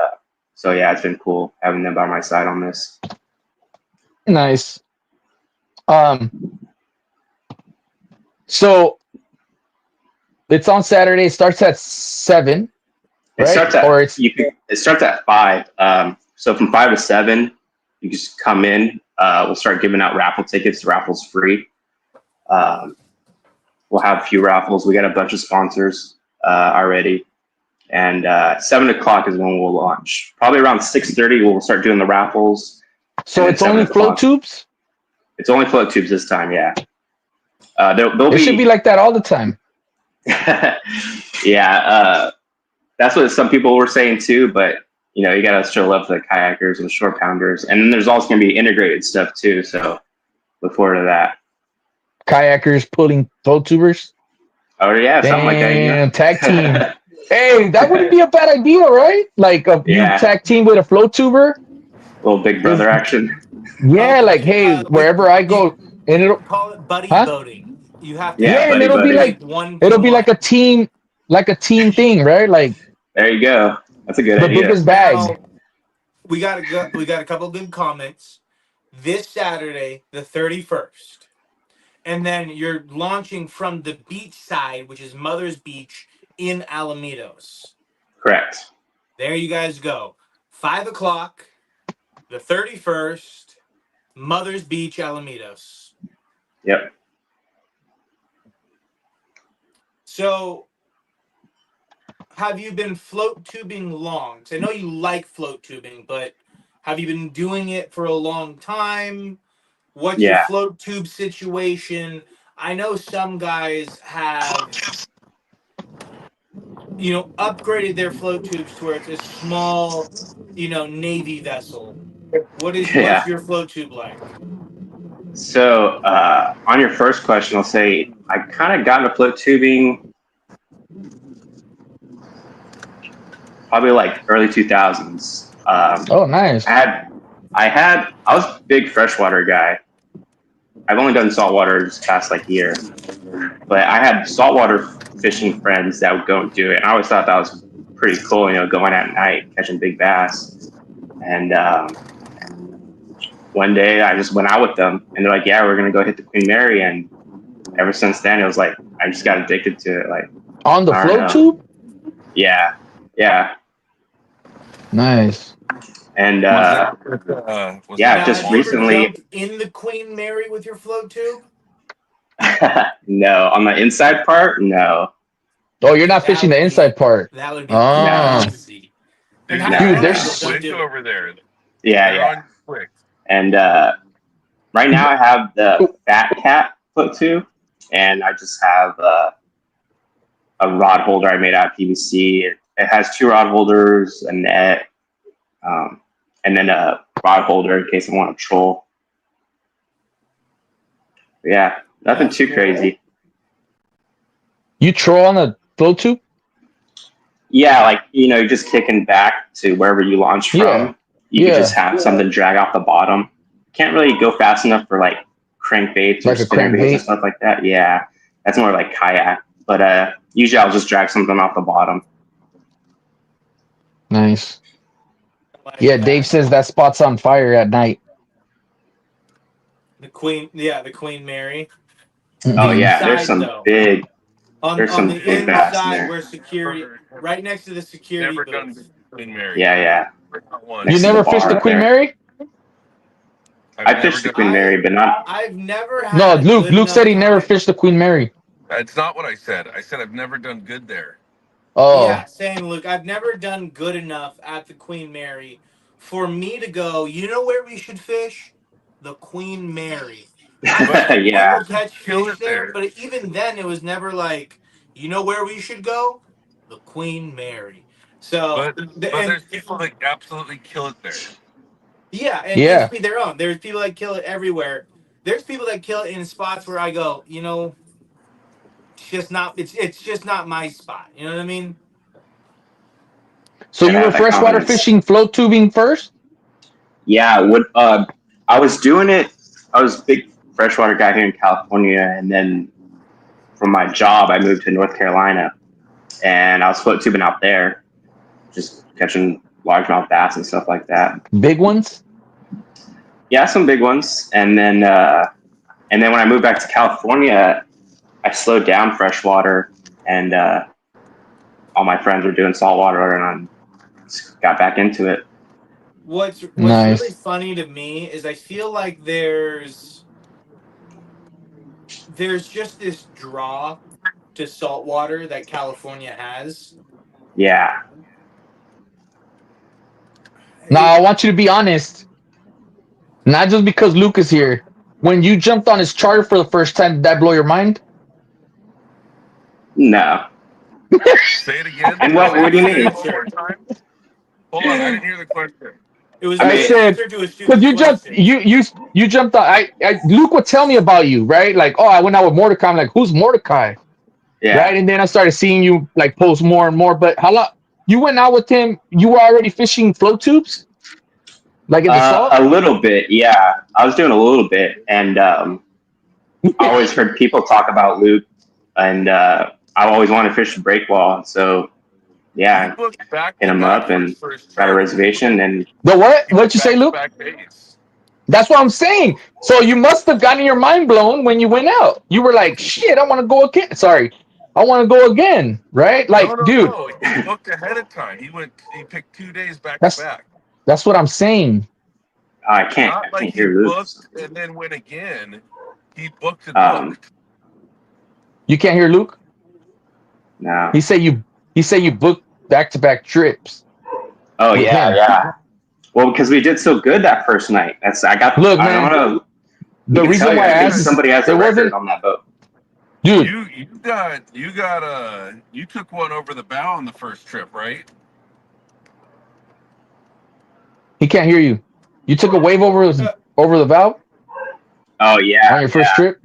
[SPEAKER 2] so yeah, it's been cool having them by my side on this.
[SPEAKER 1] Nice. Um, so it's on Saturday. It starts at 7,
[SPEAKER 2] It
[SPEAKER 1] right?
[SPEAKER 2] starts at
[SPEAKER 1] Or it's
[SPEAKER 2] it starts at 5. So from 5 to 7, you just come in. We'll start giving out raffle tickets. The raffle's free. We'll have a few raffles. We got a bunch of sponsors already. And 7 o'clock is when we'll launch. Probably around 6:30, we'll start doing the raffles.
[SPEAKER 1] so
[SPEAKER 2] And then
[SPEAKER 1] it's only
[SPEAKER 2] 7
[SPEAKER 1] flow
[SPEAKER 2] o'clock.
[SPEAKER 1] tubes.
[SPEAKER 2] It's only float tubes this time, yeah. There'll
[SPEAKER 1] It should be like that all the time.
[SPEAKER 2] yeah. That's what some people were saying too, but you got to show love to the kayakers and the shore pounders. And then there's also going to be integrated stuff too. So look forward to that.
[SPEAKER 1] Kayakers pulling flow tubers.
[SPEAKER 2] Oh yeah, something like that.
[SPEAKER 1] Damn, tag team. Hey, that wouldn't be a bad idea, right? Like you
[SPEAKER 2] Yeah.
[SPEAKER 1] tag team with a flow tuber.
[SPEAKER 2] Little Big Brother action.
[SPEAKER 1] Yeah, like hey, wherever I go, and it'll
[SPEAKER 4] Call it buddy
[SPEAKER 1] huh?
[SPEAKER 4] voting. You have to
[SPEAKER 2] Yeah,
[SPEAKER 1] Yeah, and
[SPEAKER 2] buddy,
[SPEAKER 1] it'll be
[SPEAKER 2] buddy.
[SPEAKER 1] like
[SPEAKER 4] one to
[SPEAKER 1] it'll be
[SPEAKER 4] one.
[SPEAKER 1] like a team thing, right? Like
[SPEAKER 2] There you go. That's a good
[SPEAKER 1] the
[SPEAKER 2] idea.
[SPEAKER 1] biggest bag.
[SPEAKER 4] Now, we got a couple of good comments. This Saturday, the 31st. And then you're launching from the beach side, which is Mother's Beach in Alamitos.
[SPEAKER 2] Correct.
[SPEAKER 4] There you guys go. 5 o'clock, the 31st, Mother's Beach, Alamitos.
[SPEAKER 2] Yep.
[SPEAKER 4] So, have you been float tubing long? 'Cause I know you like float tubing, but Have you been doing it for a long time? What's your
[SPEAKER 2] Yeah.
[SPEAKER 4] float tube situation? I know some guys have, upgraded their float tubes to where it's a small, Navy vessel. What's
[SPEAKER 2] Yeah.
[SPEAKER 4] your float tube like?
[SPEAKER 2] So on your first question, I'll say I kind of got into float tubing probably like early 2000s.
[SPEAKER 1] Oh, nice.
[SPEAKER 2] I was a big freshwater guy. I've only done saltwater this past like year, but I had saltwater fishing friends that would go and do it. And I always thought that was pretty cool, going at night, catching big bass. And one day I just went out with them and they're like, yeah, we're going to go hit the Queen Mary. And ever since then, it was like, I just got addicted to it. Like,
[SPEAKER 1] On the
[SPEAKER 2] I don't
[SPEAKER 1] float
[SPEAKER 2] know.
[SPEAKER 1] tube?
[SPEAKER 2] Yeah. Yeah.
[SPEAKER 1] Nice.
[SPEAKER 2] And
[SPEAKER 3] Was
[SPEAKER 2] yeah,
[SPEAKER 4] Now,
[SPEAKER 2] just
[SPEAKER 4] have you ever
[SPEAKER 2] recently,
[SPEAKER 4] jumped in the Queen Mary with your float tube?
[SPEAKER 2] no, on the inside part, no.
[SPEAKER 1] Oh, you're not
[SPEAKER 4] That
[SPEAKER 1] fishing
[SPEAKER 4] would
[SPEAKER 1] the
[SPEAKER 4] be
[SPEAKER 1] inside part.
[SPEAKER 4] that would be
[SPEAKER 1] Oh.
[SPEAKER 4] crazy.
[SPEAKER 3] Dude,
[SPEAKER 4] And
[SPEAKER 2] No.
[SPEAKER 1] Dude,
[SPEAKER 4] how
[SPEAKER 1] there's-
[SPEAKER 4] many
[SPEAKER 3] there's
[SPEAKER 4] people don't
[SPEAKER 3] quick
[SPEAKER 4] do it?
[SPEAKER 3] over there.
[SPEAKER 2] Yeah,
[SPEAKER 3] They're
[SPEAKER 2] yeah.
[SPEAKER 3] on quick.
[SPEAKER 2] And right now I have the Fat Cat float tube, and I just have a rod holder I made out of PVC. It has 2 rod holders, a net, and then a rod holder in case I want to troll. But yeah, nothing
[SPEAKER 4] That's
[SPEAKER 2] too
[SPEAKER 4] cool.
[SPEAKER 2] crazy.
[SPEAKER 1] You troll on the float tube?
[SPEAKER 2] Yeah, like you're just kicking back to wherever you launch from.
[SPEAKER 1] Yeah.
[SPEAKER 2] You
[SPEAKER 1] Yeah.
[SPEAKER 2] can just have something drag off the bottom. Can't really go fast enough for like crankbaits or
[SPEAKER 1] Like a
[SPEAKER 2] spinner baits
[SPEAKER 1] crankbait?
[SPEAKER 2] and stuff like that. Yeah, that's more like kayak. But usually I'll just drag something off the bottom.
[SPEAKER 1] Nice.
[SPEAKER 4] Like
[SPEAKER 1] Yeah,
[SPEAKER 4] that.
[SPEAKER 1] Dave says that spot's on fire at night.
[SPEAKER 4] The Queen Mary.
[SPEAKER 2] Oh yeah, there's
[SPEAKER 4] Inside,
[SPEAKER 2] some
[SPEAKER 4] though.
[SPEAKER 2] big.
[SPEAKER 4] On
[SPEAKER 2] There's some
[SPEAKER 4] the
[SPEAKER 2] big bass in
[SPEAKER 4] inside
[SPEAKER 2] there.
[SPEAKER 4] where security, right next to the security
[SPEAKER 3] Never done
[SPEAKER 4] booth.
[SPEAKER 3] Queen Mary.
[SPEAKER 2] Yeah, yeah.
[SPEAKER 3] Not one.
[SPEAKER 1] You
[SPEAKER 2] Next to
[SPEAKER 1] never
[SPEAKER 2] the
[SPEAKER 1] fished
[SPEAKER 2] bar
[SPEAKER 1] the Queen
[SPEAKER 2] there.
[SPEAKER 1] Mary?
[SPEAKER 3] I've
[SPEAKER 2] I
[SPEAKER 3] never
[SPEAKER 2] fished the
[SPEAKER 3] done-
[SPEAKER 2] Queen Mary, but not.
[SPEAKER 4] I've never had
[SPEAKER 1] No,
[SPEAKER 4] a
[SPEAKER 1] Luke.
[SPEAKER 4] good
[SPEAKER 1] Luke said he
[SPEAKER 4] enough
[SPEAKER 1] never
[SPEAKER 4] time-
[SPEAKER 1] fished the Queen Mary.
[SPEAKER 3] That's not what I said. I said I've never done good there.
[SPEAKER 1] Oh.
[SPEAKER 4] Yeah, same, Luke. I've never done good enough at the Queen Mary for me to go, you know where we should fish? The Queen Mary.
[SPEAKER 3] But
[SPEAKER 4] We
[SPEAKER 2] Yeah.
[SPEAKER 4] will catch
[SPEAKER 3] Kill
[SPEAKER 4] fish
[SPEAKER 3] it
[SPEAKER 4] there,
[SPEAKER 3] there.
[SPEAKER 4] but even then it was never like, you know where we should go? The Queen Mary. So,
[SPEAKER 3] But
[SPEAKER 4] and-
[SPEAKER 3] there's people that absolutely kill it there.
[SPEAKER 4] yeah, and
[SPEAKER 1] Yeah.
[SPEAKER 4] each be their own. There's people that kill it everywhere. There's people that kill it in spots where I go, it's just not my spot. You know what I mean?
[SPEAKER 1] So
[SPEAKER 2] And
[SPEAKER 1] you
[SPEAKER 2] I
[SPEAKER 1] were
[SPEAKER 2] have the
[SPEAKER 1] freshwater
[SPEAKER 2] confidence.
[SPEAKER 1] fishing float tubing first?
[SPEAKER 2] Yeah, I was doing it. I was a big freshwater guy here in California, and then from my job, I moved to North Carolina, and I was float tubing out there, just catching largemouth bass and stuff like that.
[SPEAKER 1] Big ones?
[SPEAKER 2] Yeah, some big ones, and then when I moved back to California, I slowed down freshwater, and all my friends were doing saltwater, and I just got back into it.
[SPEAKER 4] What's
[SPEAKER 1] Nice.
[SPEAKER 4] really funny to me is I feel like there's just this draw to saltwater that California has.
[SPEAKER 2] Yeah.
[SPEAKER 1] Now, I want you to be honest. Not just because Luke is here. When you jumped on his charter for the first time, did that blow your mind?
[SPEAKER 2] No.
[SPEAKER 3] Say it again.
[SPEAKER 2] And what do you mean?
[SPEAKER 3] One more time. Hold on, I didn't hear the question.
[SPEAKER 4] It was
[SPEAKER 2] I
[SPEAKER 4] the
[SPEAKER 2] said-
[SPEAKER 4] answer to a
[SPEAKER 1] Because
[SPEAKER 4] stupid
[SPEAKER 1] you jumped,
[SPEAKER 4] question.
[SPEAKER 1] you jumped on. Luke would tell me about you, right? Like, oh, I went out with Mordecai. I'm like, who's Mordecai?
[SPEAKER 2] Yeah.
[SPEAKER 1] Right? And then I started seeing you like post more and more. But how long? You went out with him? You were already fishing float tubes, like in the salt?
[SPEAKER 2] A little bit, yeah. I was doing a little bit, and I always heard people talk about Luke, and I always wanted to fish the break wall. So, yeah,
[SPEAKER 3] You booked back
[SPEAKER 2] hit him up and
[SPEAKER 3] first
[SPEAKER 2] got a
[SPEAKER 3] charter.
[SPEAKER 2] reservation, and
[SPEAKER 1] The what? What'd you say, Luke?
[SPEAKER 3] Back days.
[SPEAKER 1] That's what I'm saying. So you must have gotten your mind blown when you went out. You were like, shit, I want to go again. Sorry. I want to go again. Right? Like, dude,
[SPEAKER 3] No. He booked ahead of time. He picked 2 days back
[SPEAKER 1] That's-
[SPEAKER 3] to back.
[SPEAKER 1] that's what I'm saying.
[SPEAKER 2] I can't
[SPEAKER 3] Not like he
[SPEAKER 2] hear Luke.
[SPEAKER 3] booked and then went again. He booked and booked.
[SPEAKER 1] You can't hear Luke?
[SPEAKER 2] No.
[SPEAKER 1] He said you booked back-to-back trips.
[SPEAKER 2] Oh
[SPEAKER 1] with
[SPEAKER 2] yeah,
[SPEAKER 1] him.
[SPEAKER 2] yeah. Well, because we did so good that first night. Look,
[SPEAKER 1] man,
[SPEAKER 2] I don't know.
[SPEAKER 1] the reason why I
[SPEAKER 2] think
[SPEAKER 1] asked,
[SPEAKER 2] somebody has a
[SPEAKER 1] it
[SPEAKER 2] record
[SPEAKER 1] wasn't,
[SPEAKER 2] on that boat.
[SPEAKER 1] dude.
[SPEAKER 3] You took one over the bow on the first trip, right?
[SPEAKER 1] He can't hear you. You took a wave over the valve
[SPEAKER 2] Oh yeah,
[SPEAKER 1] on your first trip.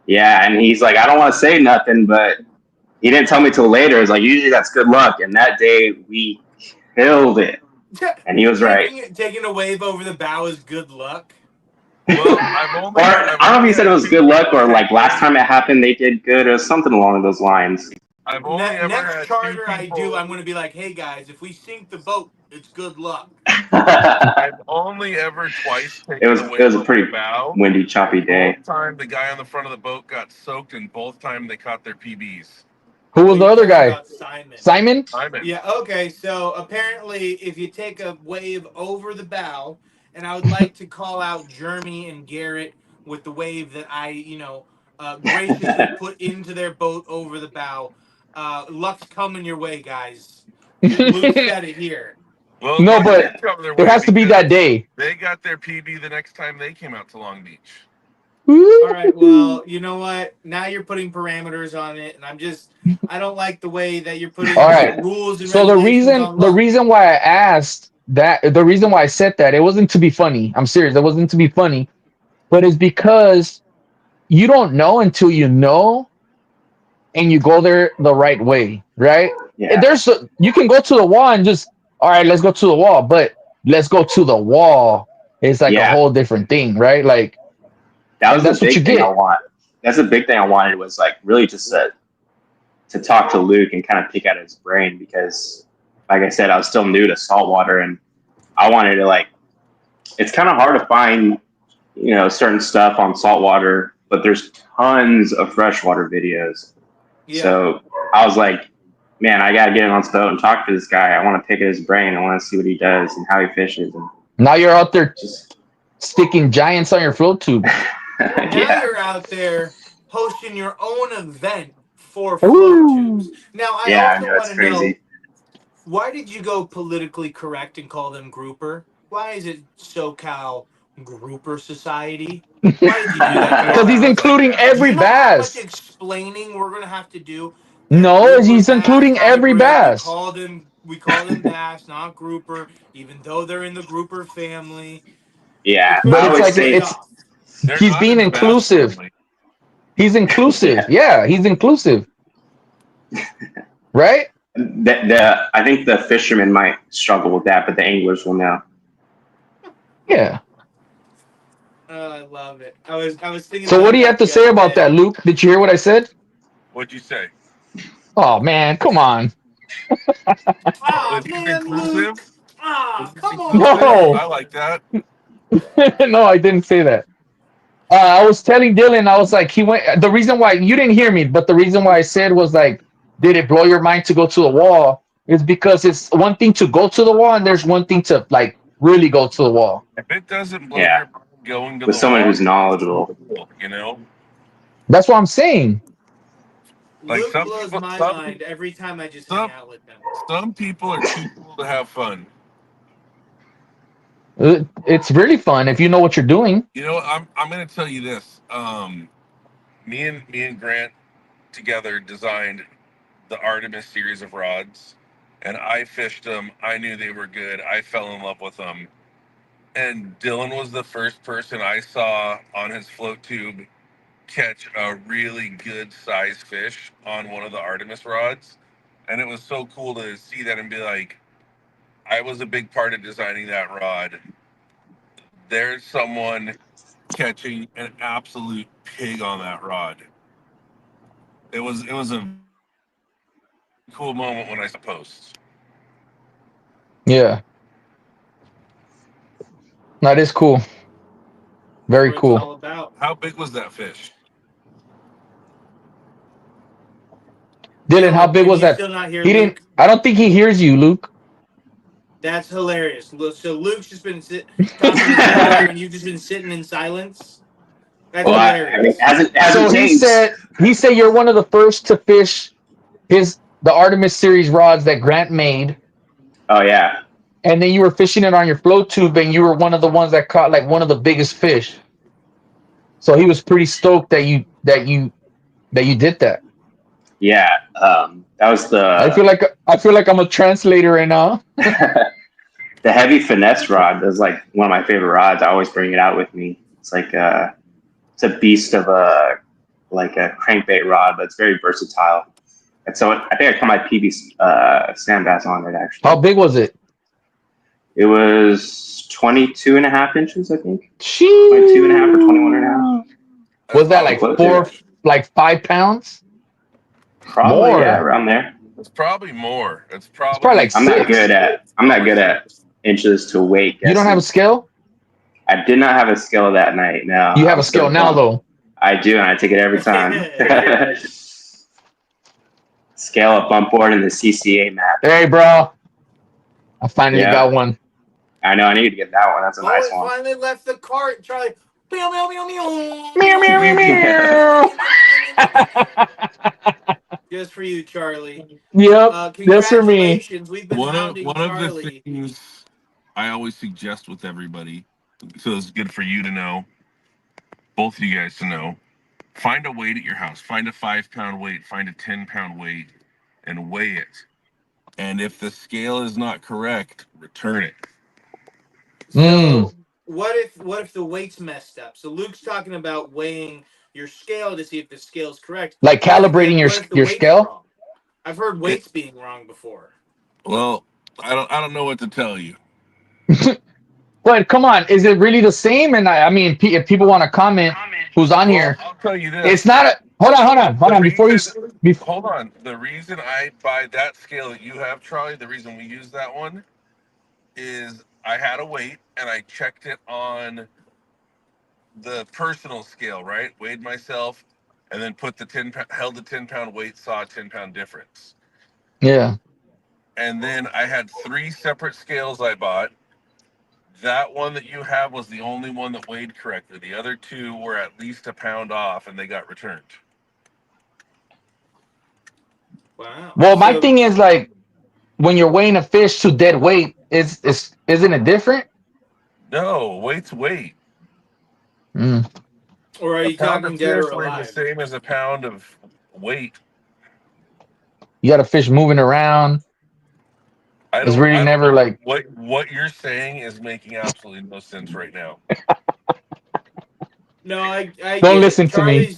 [SPEAKER 2] yeah. And he's like, I don't want to say nothing, but he didn't tell me till later. It's like usually that's good luck, and that day we killed it. And he was right.
[SPEAKER 4] Taking a wave over the bow is good luck.
[SPEAKER 3] Well,
[SPEAKER 2] I don't know if he said it was good luck or like last time it happened they did good or something along those lines.
[SPEAKER 4] Next charter I do, I'm going to be like, hey guys, if we sink the boat, it's good luck.
[SPEAKER 3] I've only ever twice taken
[SPEAKER 2] it was a pretty windy, choppy day.
[SPEAKER 3] Both time the guy on the front of the boat got soaked, and both time they caught their PBs.
[SPEAKER 1] Who was the other guy? Simon?
[SPEAKER 4] Yeah, okay. So apparently, if you take a wave over the bow, and I would like to call out Jeremy and Garrett with the wave that I, graciously put into their boat over the bow. Luck's coming your way, guys. Luke said it here.
[SPEAKER 3] Well,
[SPEAKER 1] no, but it has to be that day.
[SPEAKER 3] They got their PB the next time they came out to Long Beach.
[SPEAKER 4] All right, well, you know what? Now you're putting parameters on it, and I don't like the way that you're putting rules and
[SPEAKER 1] so the reason why I asked that, the reason why I said that, it wasn't to be funny. I'm serious. It wasn't to be funny, but it's because you don't know until you know, and you go there the right way, right?
[SPEAKER 2] Yeah.
[SPEAKER 1] You can go to the wall and just, all right, let's go to the wall, but let's go to the wall. It's like a whole different thing, right? Like,
[SPEAKER 2] that's the big thing I want. That's the big thing I wanted was like really just to talk to Luke and kind of pick out his brain because, like I said, I was still new to saltwater and I wanted to it's kind of hard to find, certain stuff on saltwater, but there's tons of freshwater videos. Yeah. So I was like, man, I got to get him on this boat and talk to this guy. I want to pick at his brain. I want to see what he does and how he fishes. And
[SPEAKER 1] now you're out there just sticking giants on your float tube.
[SPEAKER 4] Now you're out there hosting your own event for float tubes. Now, I also want to know, why did you go politically correct and call them grouper? Why is it SoCal Grouper Society? Why did you do that?
[SPEAKER 1] Because he's including every bass.
[SPEAKER 4] How much explaining we're going to have to do?
[SPEAKER 1] No, he's including every bass.
[SPEAKER 4] We call them bass, not grouper, even though they're in the grouper family.
[SPEAKER 2] Yeah,
[SPEAKER 1] but he's being inclusive. He's inclusive. Yeah, he's inclusive. Right?
[SPEAKER 2] I think the fishermen might struggle with that, but the anglers will know.
[SPEAKER 1] Yeah.
[SPEAKER 4] Oh, I love it. I was thinking.
[SPEAKER 1] So what do you have to say about that, Luke? Did you hear what I said?
[SPEAKER 3] What'd you say?
[SPEAKER 1] Oh man, come on.
[SPEAKER 4] Oh man, Luke. Come on.
[SPEAKER 1] No.
[SPEAKER 3] I like that.
[SPEAKER 1] No, I didn't say that. I was telling Dylan, I was like, the reason why you didn't hear me, but the reason why I said was like, did it blow your mind to go to the wall? Is because it's one thing to go to the wall, and there's one thing to really go to the wall.
[SPEAKER 3] If it doesn't blow your mind going to
[SPEAKER 2] with someone who's knowledgeable,
[SPEAKER 1] That's what I'm saying.
[SPEAKER 4] Luke blows my mind every time I just hang out with them.
[SPEAKER 3] Some people are too cool to have fun.
[SPEAKER 1] It's really fun if you know what you're doing.
[SPEAKER 3] I'm going to tell you this. Me and Grant together designed the Artemis series of rods, and I fished them. I knew they were good. I fell in love with them. And Dylan was the first person I saw on his float tube catch a really good size fish on one of the Artemis rods. And it was so cool to see that and be like, I was a big part of designing that rod. There's someone catching an absolute pig on that rod. It was a cool moment when I saw posts.
[SPEAKER 1] Yeah. That is cool. Very cool.
[SPEAKER 4] All about.
[SPEAKER 3] How big was that fish?
[SPEAKER 1] Dylan, how big was that?
[SPEAKER 4] Still not here,
[SPEAKER 1] he
[SPEAKER 4] Luke?
[SPEAKER 1] didn't. I don't think he hears you, Luke.
[SPEAKER 4] That's hilarious. So Luke's just been and you've just been sitting in silence. That's hilarious.
[SPEAKER 1] He said you're one of the first to fish the Artemis series rods that Grant made.
[SPEAKER 2] Oh yeah.
[SPEAKER 1] and then you were fishing it on your float tube, and you were one of the ones that caught like one of the biggest fish. So he was pretty stoked that you did that.
[SPEAKER 2] Yeah, that was
[SPEAKER 1] I feel like I'm a translator right now.
[SPEAKER 2] the heavy finesse rod is like one of my favorite rods. I always bring it out with me. It's like it's a beast of a crankbait rod, but it's very versatile. And so I think I caught my PB sand bass on it actually.
[SPEAKER 1] How big was it?
[SPEAKER 2] It was 22 and a half inches, I think.
[SPEAKER 1] Sheesh.
[SPEAKER 2] 22 and a half or 21 and a half.
[SPEAKER 1] Was that like like 5 pounds?
[SPEAKER 2] Probably,
[SPEAKER 1] more.
[SPEAKER 2] yeah, around there.
[SPEAKER 3] It's probably more. It's
[SPEAKER 1] probably like
[SPEAKER 2] I'm not
[SPEAKER 1] 6.
[SPEAKER 2] good at inches to weight guessing.
[SPEAKER 1] You don't have a scale?
[SPEAKER 2] I did not have a scale that night. No.
[SPEAKER 1] You have a scale now, though.
[SPEAKER 2] I do, and I take it every time. Scale up on board in the CCA map.
[SPEAKER 1] Hey, bro. I finally got one.
[SPEAKER 2] I know. I need to get that one. That's a nice one.
[SPEAKER 4] Finally left the cart, Charlie. Meow, meow, meow, meow.
[SPEAKER 1] Meow, meow, meow, meow.
[SPEAKER 4] Just for you, Charlie.
[SPEAKER 1] Yep. Just for me.
[SPEAKER 4] We've been
[SPEAKER 3] one
[SPEAKER 4] hounding
[SPEAKER 3] of
[SPEAKER 4] Charlie.
[SPEAKER 3] the things I always suggest with everybody, so it's good for you to know, both of you guys to know, find a weight at your house. Find a 5-pound weight, find a 10-pound weight, and weigh it. And if the scale is not correct, return it.
[SPEAKER 4] So what if the weight's messed up? So Luke's talking about weighing your scale to see if the scale's correct.
[SPEAKER 1] Like calibrating your scale?
[SPEAKER 4] Wrong? I've heard weights being wrong before.
[SPEAKER 3] Well, I don't know what to tell you.
[SPEAKER 1] But come on, is it really the same? And I mean, if people want to comment, who's on here?
[SPEAKER 3] I'll tell you this.
[SPEAKER 1] It's not. Hold on. Hold on.
[SPEAKER 3] The reason I buy that scale that you have, Charlie, the reason we use that one is I had a weight and I checked it on the personal scale, right? Weighed myself and then put held the 10-pound weight, saw a 10-pound difference.
[SPEAKER 1] Yeah.
[SPEAKER 3] And then I had 3 separate scales I bought. That one that you have was the only one that weighed correctly. The other 2 were at least a pound off and they got returned.
[SPEAKER 4] Wow.
[SPEAKER 1] Well, my thing is like when you're weighing a fish to dead weight, isn't it different?
[SPEAKER 3] No, weight's weight.
[SPEAKER 4] Or are you talking dead or alive?
[SPEAKER 3] The same as a pound of weight.
[SPEAKER 1] You got a fish moving around. It's really never like
[SPEAKER 3] what you're saying is making absolutely no sense right now.
[SPEAKER 4] No, I
[SPEAKER 1] don't listen to me.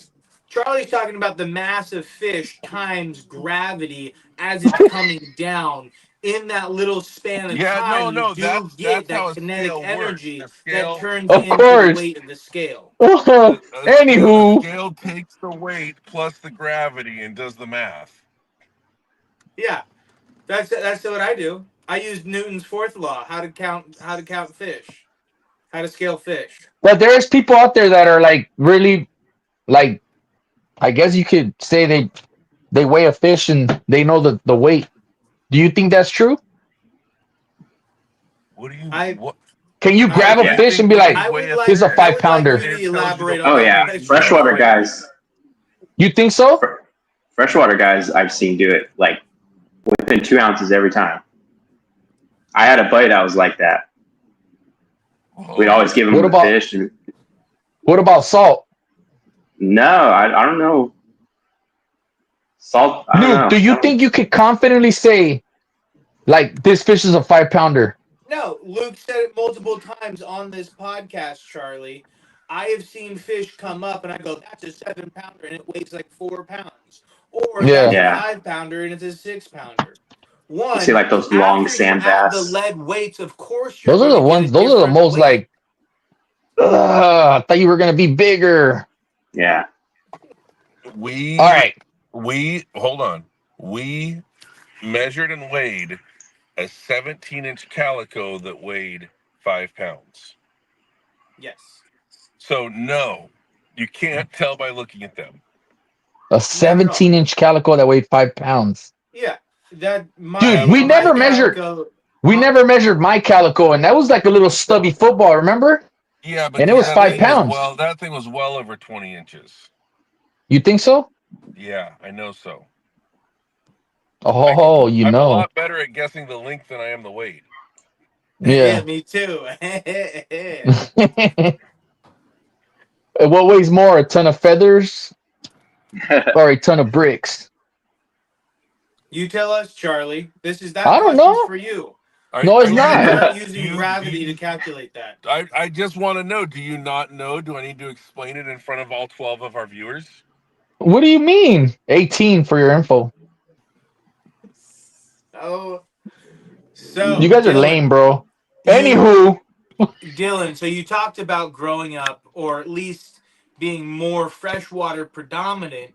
[SPEAKER 4] Charlie's talking about the mass of fish times gravity as it's coming down in that little span of time. That's get that kinetic energy that turns into the weight of the scale.
[SPEAKER 1] Anywho,
[SPEAKER 3] the scale takes the weight plus the gravity and does the math.
[SPEAKER 4] Yeah, that's what I do. I use Newton's 4th law, how to count fish, how to scale fish.
[SPEAKER 1] But there's people out there that are like really, like, I guess you could say they weigh a fish and they know the weight. Do you think that's true?
[SPEAKER 3] What do you?
[SPEAKER 1] Can you grab a fish and be like, "This is a 5-pounder"?
[SPEAKER 2] Oh yeah, freshwater guys.
[SPEAKER 1] You think so?
[SPEAKER 2] Freshwater guys, I've seen do it like within 2 ounces every time. I had a buddy that was like that. We'd always give him a fish.
[SPEAKER 1] What about salt?
[SPEAKER 2] No, I don't know. Salt. I don't know.
[SPEAKER 1] Do you think you could confidently say, like, this fish is a 5-pounder?
[SPEAKER 4] No, Luke said it multiple times on this podcast, Charlie. I have seen fish come up and I go, that's a 7-pounder and it weighs like 4 pounds. Or that's a 5-pounder and it's a 6-pounder.
[SPEAKER 2] You see like those long sand bass.
[SPEAKER 4] The lead weights, of course.
[SPEAKER 1] Those are the ones. Those are the most like. I thought you were gonna be bigger.
[SPEAKER 2] Yeah.
[SPEAKER 3] Hold on. We measured and weighed a 17-inch calico that weighed 5 pounds.
[SPEAKER 4] Yes.
[SPEAKER 3] So no, you can't tell by looking at them.
[SPEAKER 1] A 17-inch calico that weighed 5 pounds.
[SPEAKER 4] Yeah.
[SPEAKER 1] Dude, we never measured my calico, and that was like a little stubby football, remember?
[SPEAKER 3] Yeah, but
[SPEAKER 1] and it was 5 pounds.
[SPEAKER 3] That thing was well over 20 inches.
[SPEAKER 1] You think so?
[SPEAKER 3] Yeah, I know so.
[SPEAKER 1] Oh,
[SPEAKER 3] I'm a lot better at guessing the length than I am the weight.
[SPEAKER 1] Yeah.
[SPEAKER 4] Me too.
[SPEAKER 1] What weighs more, a ton of feathers or a ton of bricks?
[SPEAKER 4] You tell us, Charlie. That
[SPEAKER 1] I don't
[SPEAKER 4] question's
[SPEAKER 1] know.
[SPEAKER 4] for you.
[SPEAKER 1] No, it's
[SPEAKER 3] Are you
[SPEAKER 4] We're
[SPEAKER 1] not.
[SPEAKER 4] not
[SPEAKER 3] do
[SPEAKER 4] using
[SPEAKER 3] you do
[SPEAKER 4] gravity to
[SPEAKER 3] you
[SPEAKER 4] calculate that.
[SPEAKER 3] I just want to know, do you not know? Do I need to explain it in front of all 12 of our viewers?
[SPEAKER 1] What do you mean? 18 for your info.
[SPEAKER 4] Oh,
[SPEAKER 1] You
[SPEAKER 4] so
[SPEAKER 1] guys are lame, bro.
[SPEAKER 4] you
[SPEAKER 1] Anywho,
[SPEAKER 4] Dylan, so you talked about growing up, or at least being more freshwater predominant.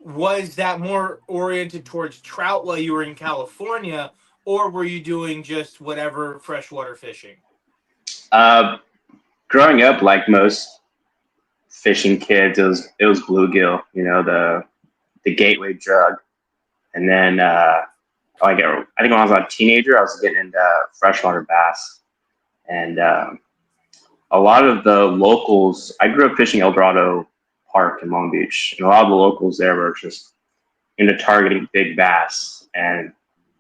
[SPEAKER 4] Was that more oriented towards trout while you were in California, or were you doing just whatever freshwater fishing?
[SPEAKER 2] uh, Growing up, like most fishing kids, it was bluegill. You know, the gateway drug. And then I think when I was a teenager, I was getting into freshwater bass, and a lot of the locals. I grew up fishing El Dorado Park in Long Beach, and a lot of the locals there were just into targeting big bass, and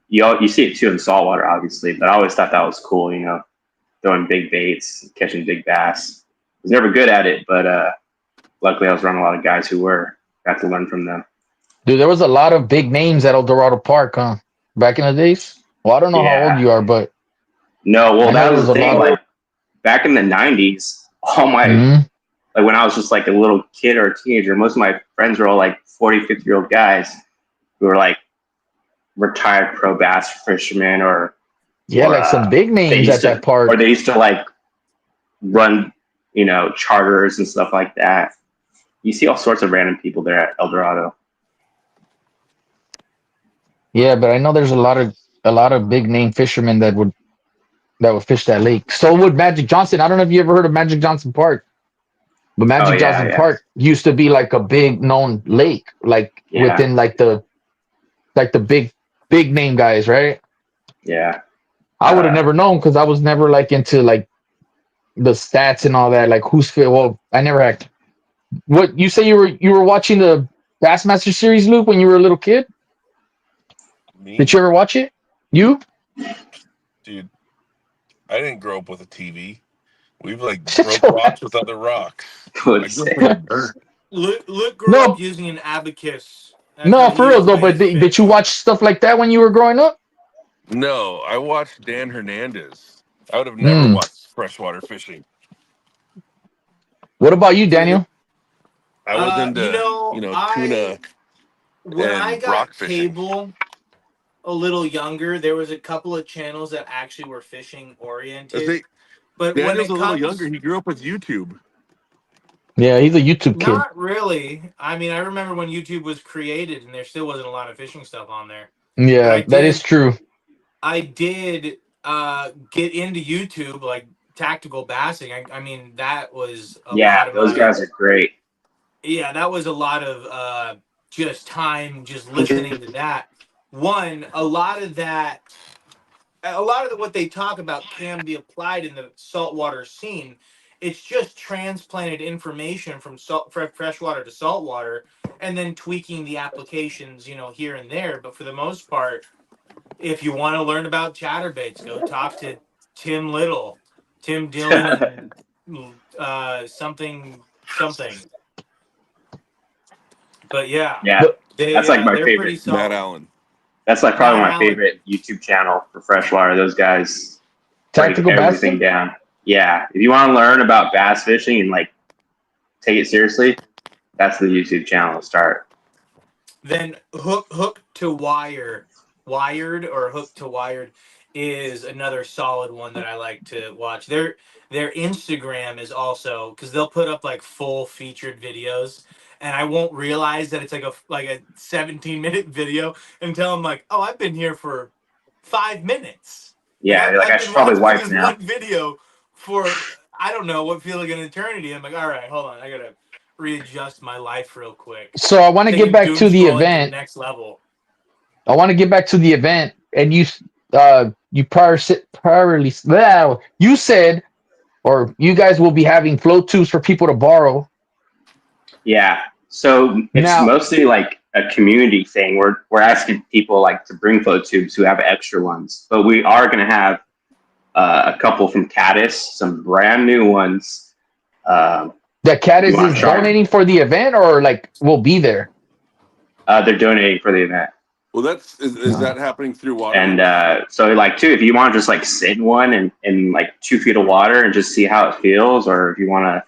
[SPEAKER 2] you see it too in saltwater, obviously. But I always thought that was cool, you know, throwing big baits, catching big bass. I was never good at it, but luckily I was around a lot of guys who were. Got to learn from them.
[SPEAKER 1] dude, there was a lot of big names at El Dorado Park, huh? Back in the days. Well, I don't know how old
[SPEAKER 2] Yeah.
[SPEAKER 1] you are, but
[SPEAKER 2] No, well,
[SPEAKER 1] I know
[SPEAKER 2] that
[SPEAKER 1] there
[SPEAKER 2] was
[SPEAKER 1] was
[SPEAKER 2] the
[SPEAKER 1] a
[SPEAKER 2] thing.
[SPEAKER 1] lot of.
[SPEAKER 2] Like back in the '90s, all my
[SPEAKER 1] Mhm.
[SPEAKER 2] like when I was just like a little kid or a teenager, most of my friends were all like 40, 50-year-old guys who were like retired pro bass fishermen,
[SPEAKER 1] Yeah, like some big
[SPEAKER 2] they
[SPEAKER 1] names
[SPEAKER 2] used
[SPEAKER 1] at that
[SPEAKER 2] to, or
[SPEAKER 1] park.
[SPEAKER 2] they used to like run, you know, charters and stuff like that. You see all sorts of random people there at El Dorado.
[SPEAKER 1] Yeah, but I know there's a lot of big name fishermen that would fish that lake. So would Magic Johnson. I don't know if you ever heard of Magic Johnson Park, but
[SPEAKER 2] Oh
[SPEAKER 1] Magic
[SPEAKER 2] yeah,
[SPEAKER 1] Johnson
[SPEAKER 2] yeah,
[SPEAKER 1] Park used to be like a big known lake, like
[SPEAKER 2] yeah,
[SPEAKER 1] within like the big name guys, right?
[SPEAKER 2] yeah.
[SPEAKER 1] I would have never known because I was never like into like the stats and all that. Like who's fit. Well, I never had. What you say you were watching the Bassmaster series, Luke, when you were a little kid?
[SPEAKER 3] Me?
[SPEAKER 1] Did you ever watch it? You?
[SPEAKER 3] Dude, I didn't grow up with a TV. We've like
[SPEAKER 1] Shut
[SPEAKER 3] broke
[SPEAKER 1] your
[SPEAKER 3] rocks
[SPEAKER 1] ass.
[SPEAKER 3] with other rocks.
[SPEAKER 2] Good
[SPEAKER 3] I grew up in the
[SPEAKER 2] save.
[SPEAKER 3] dirt.
[SPEAKER 4] Luke grew up
[SPEAKER 1] No,
[SPEAKER 4] using an abacus. That's
[SPEAKER 1] no,
[SPEAKER 4] how
[SPEAKER 1] for
[SPEAKER 4] he
[SPEAKER 1] real though. But
[SPEAKER 4] raised
[SPEAKER 1] did you
[SPEAKER 4] fish.
[SPEAKER 1] watch stuff like that when you were growing up?
[SPEAKER 3] No, I watched Dan Hernandez. I would have never
[SPEAKER 1] Mm.
[SPEAKER 3] watched freshwater fishing.
[SPEAKER 1] What about you,
[SPEAKER 4] So
[SPEAKER 1] Daniel?
[SPEAKER 3] I was
[SPEAKER 4] you
[SPEAKER 3] into,
[SPEAKER 4] know,
[SPEAKER 3] tuna
[SPEAKER 4] when I
[SPEAKER 3] and
[SPEAKER 4] got
[SPEAKER 3] rock fishing.
[SPEAKER 4] cable a little younger, there was a couple of channels that actually were fishing
[SPEAKER 3] I
[SPEAKER 4] oriented.
[SPEAKER 3] think
[SPEAKER 4] But when
[SPEAKER 3] Daniel's
[SPEAKER 4] it
[SPEAKER 3] a little younger.
[SPEAKER 4] comes,
[SPEAKER 3] He grew up with YouTube.
[SPEAKER 1] Yeah, he's a YouTube kid.
[SPEAKER 4] not really. I mean, I remember when YouTube was created, and there still wasn't a lot of fishing stuff on there. But
[SPEAKER 1] Yeah, that is true.
[SPEAKER 4] I did get into YouTube, like tactical bassing. I mean, that was a lot
[SPEAKER 2] Yeah,
[SPEAKER 4] of
[SPEAKER 2] those
[SPEAKER 4] my
[SPEAKER 2] guys are great.
[SPEAKER 4] yeah, that was a lot of just time just listening to that. One, a lot of what they talk about can be applied in the saltwater scene. It's just transplanted information from freshwater to saltwater, and then tweaking the applications, here and there. But for the most part, if you want to learn about chatterbaits, go talk to Tim Little, Tim Dillon, and something. But yeah,
[SPEAKER 2] Yeah,
[SPEAKER 1] But
[SPEAKER 2] that's like my
[SPEAKER 4] they're
[SPEAKER 2] favorite.
[SPEAKER 4] pretty
[SPEAKER 3] Matt
[SPEAKER 4] solid.
[SPEAKER 3] Allen.
[SPEAKER 2] That's like probably
[SPEAKER 4] Matt
[SPEAKER 2] my
[SPEAKER 4] Allen.
[SPEAKER 2] favorite YouTube channel for freshwater. Those guys break
[SPEAKER 1] tactical
[SPEAKER 2] everything
[SPEAKER 1] basket?
[SPEAKER 2] down. Yeah, if you want to learn about bass fishing and like take it seriously, that's the YouTube channel to start.
[SPEAKER 4] Then hook to wire, wired or hook to wired is another solid one that I like to watch. Their Instagram is also because they'll put up like full featured videos, and I won't realize that it's like a 17-minute video until I'm like, oh, I've been here for 5 minutes. Like
[SPEAKER 2] Yeah, like I
[SPEAKER 4] I've
[SPEAKER 2] should
[SPEAKER 4] been
[SPEAKER 2] probably
[SPEAKER 4] watching
[SPEAKER 2] wipe
[SPEAKER 4] this
[SPEAKER 2] now.
[SPEAKER 4] one video for I don't know what feel like an eternity. I'm like, all right, hold on, I gotta readjust my life real quick.
[SPEAKER 1] So I want to get
[SPEAKER 4] Taking
[SPEAKER 1] back
[SPEAKER 4] doom
[SPEAKER 1] to the
[SPEAKER 4] scrolling to the
[SPEAKER 1] event.
[SPEAKER 4] next level.
[SPEAKER 1] I want to get back to the event, and you you said, or you guys will be having float tubes for people to borrow.
[SPEAKER 2] Yeah, so it's
[SPEAKER 1] Now,
[SPEAKER 2] mostly like a community thing. We're asking people like to bring float tubes who have extra ones, but we are going to have a couple from Caddis, some brand new ones.
[SPEAKER 1] That Caddis is donating for the event, or like will be there.
[SPEAKER 2] They're donating for the event.
[SPEAKER 3] Well, is that happening through water?
[SPEAKER 2] And so like too, if you want to just like sit in one in like 2 feet of water and just see how it feels, or if you want to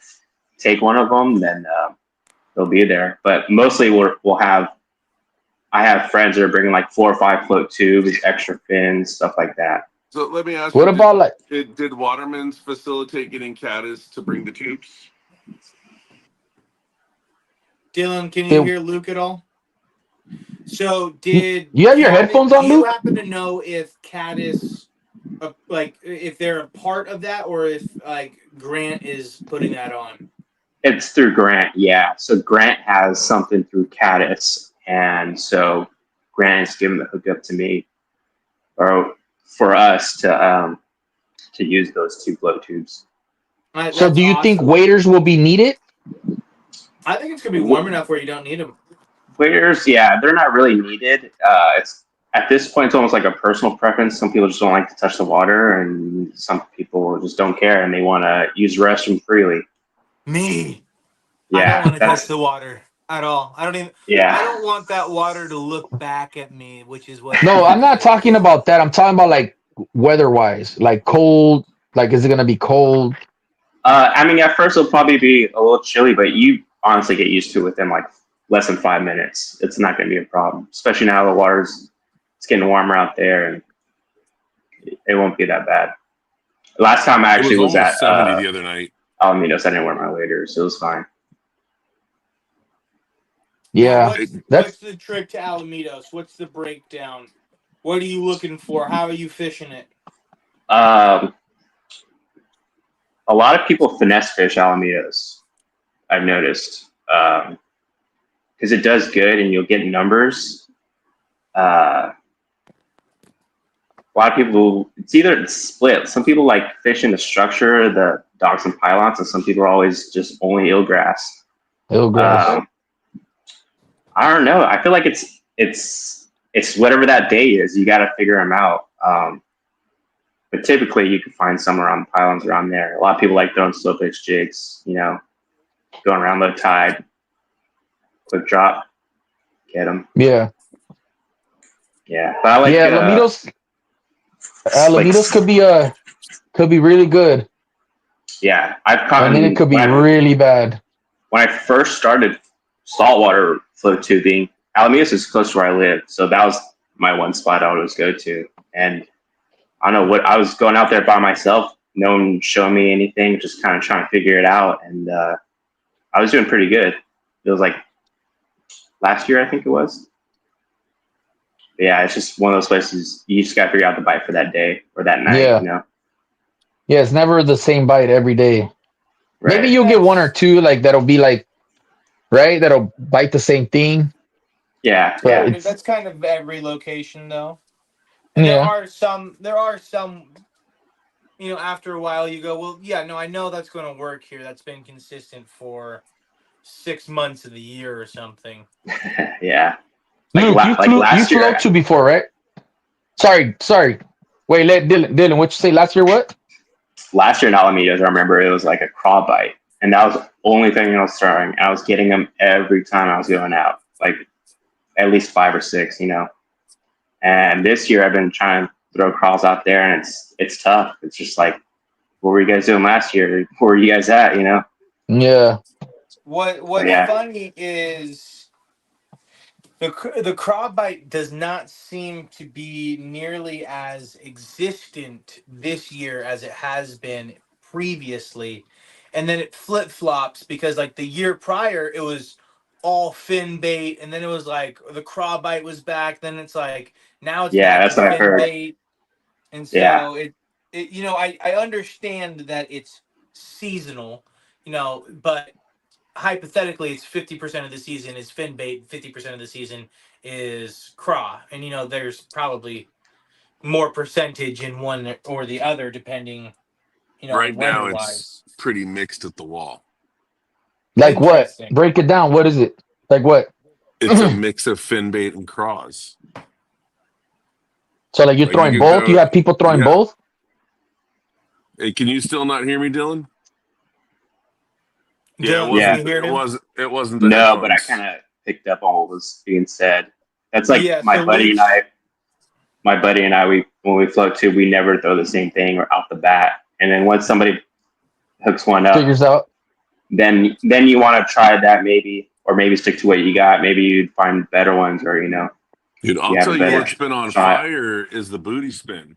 [SPEAKER 2] take one of them, then they'll be there. But mostly I have friends that are bringing like 4 or 5 float tubes, extra fins, stuff like that.
[SPEAKER 3] So let me ask
[SPEAKER 1] what
[SPEAKER 3] you,
[SPEAKER 1] about
[SPEAKER 3] did Waterman's facilitate getting Caddis to bring the tubes?
[SPEAKER 4] Dylan, can you hear Luke at all? So did
[SPEAKER 1] you have your headphones on,
[SPEAKER 4] do you
[SPEAKER 1] Luke?
[SPEAKER 4] happen to know if Caddis, like if they're a part of that, or if like Grant is putting that on?
[SPEAKER 2] It's through Grant, yeah. So Grant has something through Caddis, and so Grant is giving the hookup to me, or for us to use those 2 float tubes.
[SPEAKER 1] So do you think waders will be needed?
[SPEAKER 4] I think it's gonna be warm enough where you don't need them.
[SPEAKER 2] Waders, yeah, they're not really needed. It's at this point, it's almost like a personal preference. Some people just don't like to touch the water, and some people just don't care and they want to use the restroom freely.
[SPEAKER 4] Me,
[SPEAKER 2] yeah,
[SPEAKER 4] I don't want to touch the water at all. I don't even.
[SPEAKER 2] Yeah,
[SPEAKER 4] I don't want that water to look back at me, which is what.
[SPEAKER 1] No, I'm not talking about that. I'm talking about like weather-wise, like cold. Like, is it gonna be cold?
[SPEAKER 2] I mean, at first it'll probably be a little chilly, but you honestly get used to it within like less than 5 minutes. It's not going to be a problem, especially now the it's getting warmer out there, and it won't be that bad. Last time I actually was at
[SPEAKER 3] 70 the other night.
[SPEAKER 2] Alamitos, I didn't wear my waders, so it was fine.
[SPEAKER 1] Yeah,
[SPEAKER 4] what's the trick to Alamitos? What's the breakdown? What are you looking for? How are you fishing it?
[SPEAKER 2] A lot of people finesse fish Alamitos, I've noticed, because it does good and you'll get numbers. A lot of people, it's split. Some people like fish in the structure, the docks and pylons, and some people are always just only eelgrass.
[SPEAKER 1] Eelgrass.
[SPEAKER 2] I don't know. I feel like it's whatever that day is. You got to figure them out. But typically, you can find somewhere on pylons around there. A lot of people like throwing slow pitch jigs, going around low tide, quick drop, get them.
[SPEAKER 1] Yeah.
[SPEAKER 2] Yeah, but I like.
[SPEAKER 1] Yeah, Alamitos could be really good.
[SPEAKER 2] Yeah, I've caught.
[SPEAKER 1] And then it could be really bad.
[SPEAKER 2] When I first started saltwater float tubing, Alamitos is close to where I live, so that was my one spot I would always go to. And I don't know what I was going out there by myself. No one showing me anything, just kind of trying to figure it out. And I was doing pretty good. It was like last year, I think it was. But yeah, it's just one of those places you just got to figure out the bite for that day or that night.
[SPEAKER 1] Yeah. Yeah, it's never the same bite every day.
[SPEAKER 2] Right.
[SPEAKER 1] Maybe you'll get 1 or 2 like that'll be like, right? That'll bite the same thing.
[SPEAKER 2] Yeah.
[SPEAKER 4] Yeah. That's kind of every location though. And there are some, after a while you go, well, yeah, no, I know that's going to work here. That's been consistent for 6 months of the year or something.
[SPEAKER 2] Yeah.
[SPEAKER 1] Luke, you float to before, right? Sorry. Wait, let Dylan, what you say last year? What?
[SPEAKER 2] Last year in Alamitos, I remember it was like a craw bite, and that was the only thing I was throwing. I was getting them every time I was going out, like at least 5 or 6, And this year I've been trying to throw crawls out there, and it's tough. It's just like, what were you guys doing last year? Where were you guys at?
[SPEAKER 1] Yeah.
[SPEAKER 4] What's funny is the craw bite does not seem to be nearly as existent this year as it has been previously, and then it flip flops because like the year prior it was all fin bait, and then it was like the craw bite was back. Then it's like now it's back
[SPEAKER 2] that's
[SPEAKER 4] to
[SPEAKER 2] what I
[SPEAKER 4] fin
[SPEAKER 2] heard.
[SPEAKER 4] bait, and so I understand that it's seasonal, but hypothetically it's 50% of the season is fin bait, 50% of the season is craw, and there's probably more percentage in one or the other depending,
[SPEAKER 3] right now
[SPEAKER 4] weather-wise.
[SPEAKER 3] It's pretty mixed at the wall.
[SPEAKER 1] Like what? Break it down. What is it? Like what?
[SPEAKER 3] It's a mix of fin bait and craws.
[SPEAKER 1] So like you're throwing both? You have people throwing both?
[SPEAKER 3] Hey, can you still not hear me, Dylan? Yeah, it
[SPEAKER 4] Dylan, can
[SPEAKER 2] Yeah.
[SPEAKER 4] you hear him?
[SPEAKER 3] It wasn't the
[SPEAKER 2] No, but I
[SPEAKER 3] headphones.
[SPEAKER 2] kind of picked up on what was being said. That's like
[SPEAKER 4] Yeah,
[SPEAKER 2] my
[SPEAKER 4] so
[SPEAKER 2] buddy and
[SPEAKER 4] Luke's
[SPEAKER 2] I. My buddy and I, we when we float too, we never throw the same thing or out the bat. And then once somebody hooks one up,
[SPEAKER 1] Figures out.
[SPEAKER 2] then you want to try that maybe, or maybe stick to what you got. Maybe you'd find better ones, or
[SPEAKER 3] Dude, I'll
[SPEAKER 2] you have
[SPEAKER 3] tell
[SPEAKER 2] a
[SPEAKER 3] you
[SPEAKER 2] better
[SPEAKER 3] what's been on
[SPEAKER 2] shot.
[SPEAKER 3] fire is the booty spin.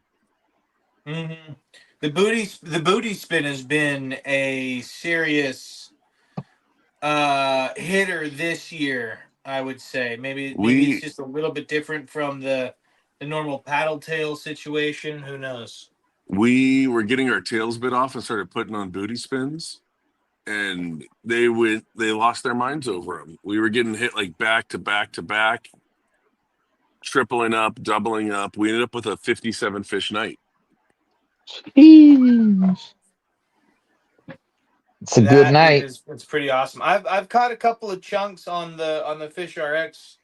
[SPEAKER 4] Mm-hmm. The booty spin has been a serious hitter this year, I would say. Maybe it's just a little bit different from the normal paddle tail situation. Who knows?
[SPEAKER 3] We were getting our tails bit off and started putting on booty spins, and they lost their minds over them. We were getting hit like back to back to back, tripling up, doubling up. We ended up with a 57 fish night.
[SPEAKER 1] Jeez. It's a good night.
[SPEAKER 4] It's pretty awesome. I've caught a couple of chunks on the Fish RX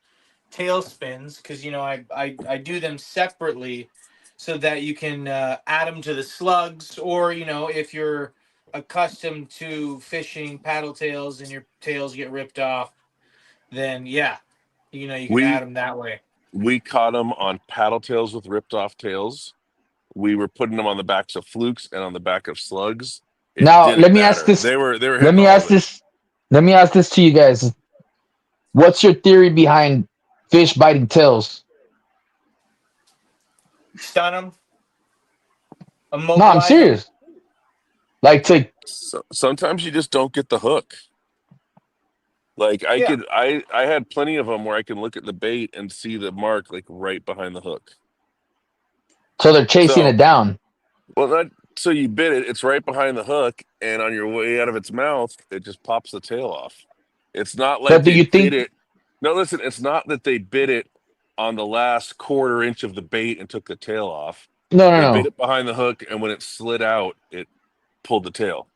[SPEAKER 4] tail spins because I do them separately so that you can add them to the slugs, or if you're accustomed to fishing paddle tails and your tails get ripped off, then you can add them that way.
[SPEAKER 3] We caught them on paddle tails with ripped off tails. We were putting them on the backs of flukes and on the back of slugs.
[SPEAKER 1] Now let me ask this.
[SPEAKER 3] They were
[SPEAKER 1] Let me ask this. Let me ask this to you guys. What's your theory behind fish biting tails?
[SPEAKER 4] Stun them.
[SPEAKER 1] No, I'm serious. Like
[SPEAKER 3] sometimes you just don't get the hook. Like I had plenty of them where I can look at the bait and see the mark like right behind the hook.
[SPEAKER 1] So they're chasing it down.
[SPEAKER 3] Well, not so you bit it. It's right behind the hook, and on your way out of its mouth, it just pops the tail off. It's not like
[SPEAKER 1] But do you think?
[SPEAKER 3] bit it. No, listen. It's not that they bit it on the last quarter inch of the bait and took the tail off.
[SPEAKER 1] No.
[SPEAKER 3] They bit it behind the hook, and when it slid out, it pulled the tail.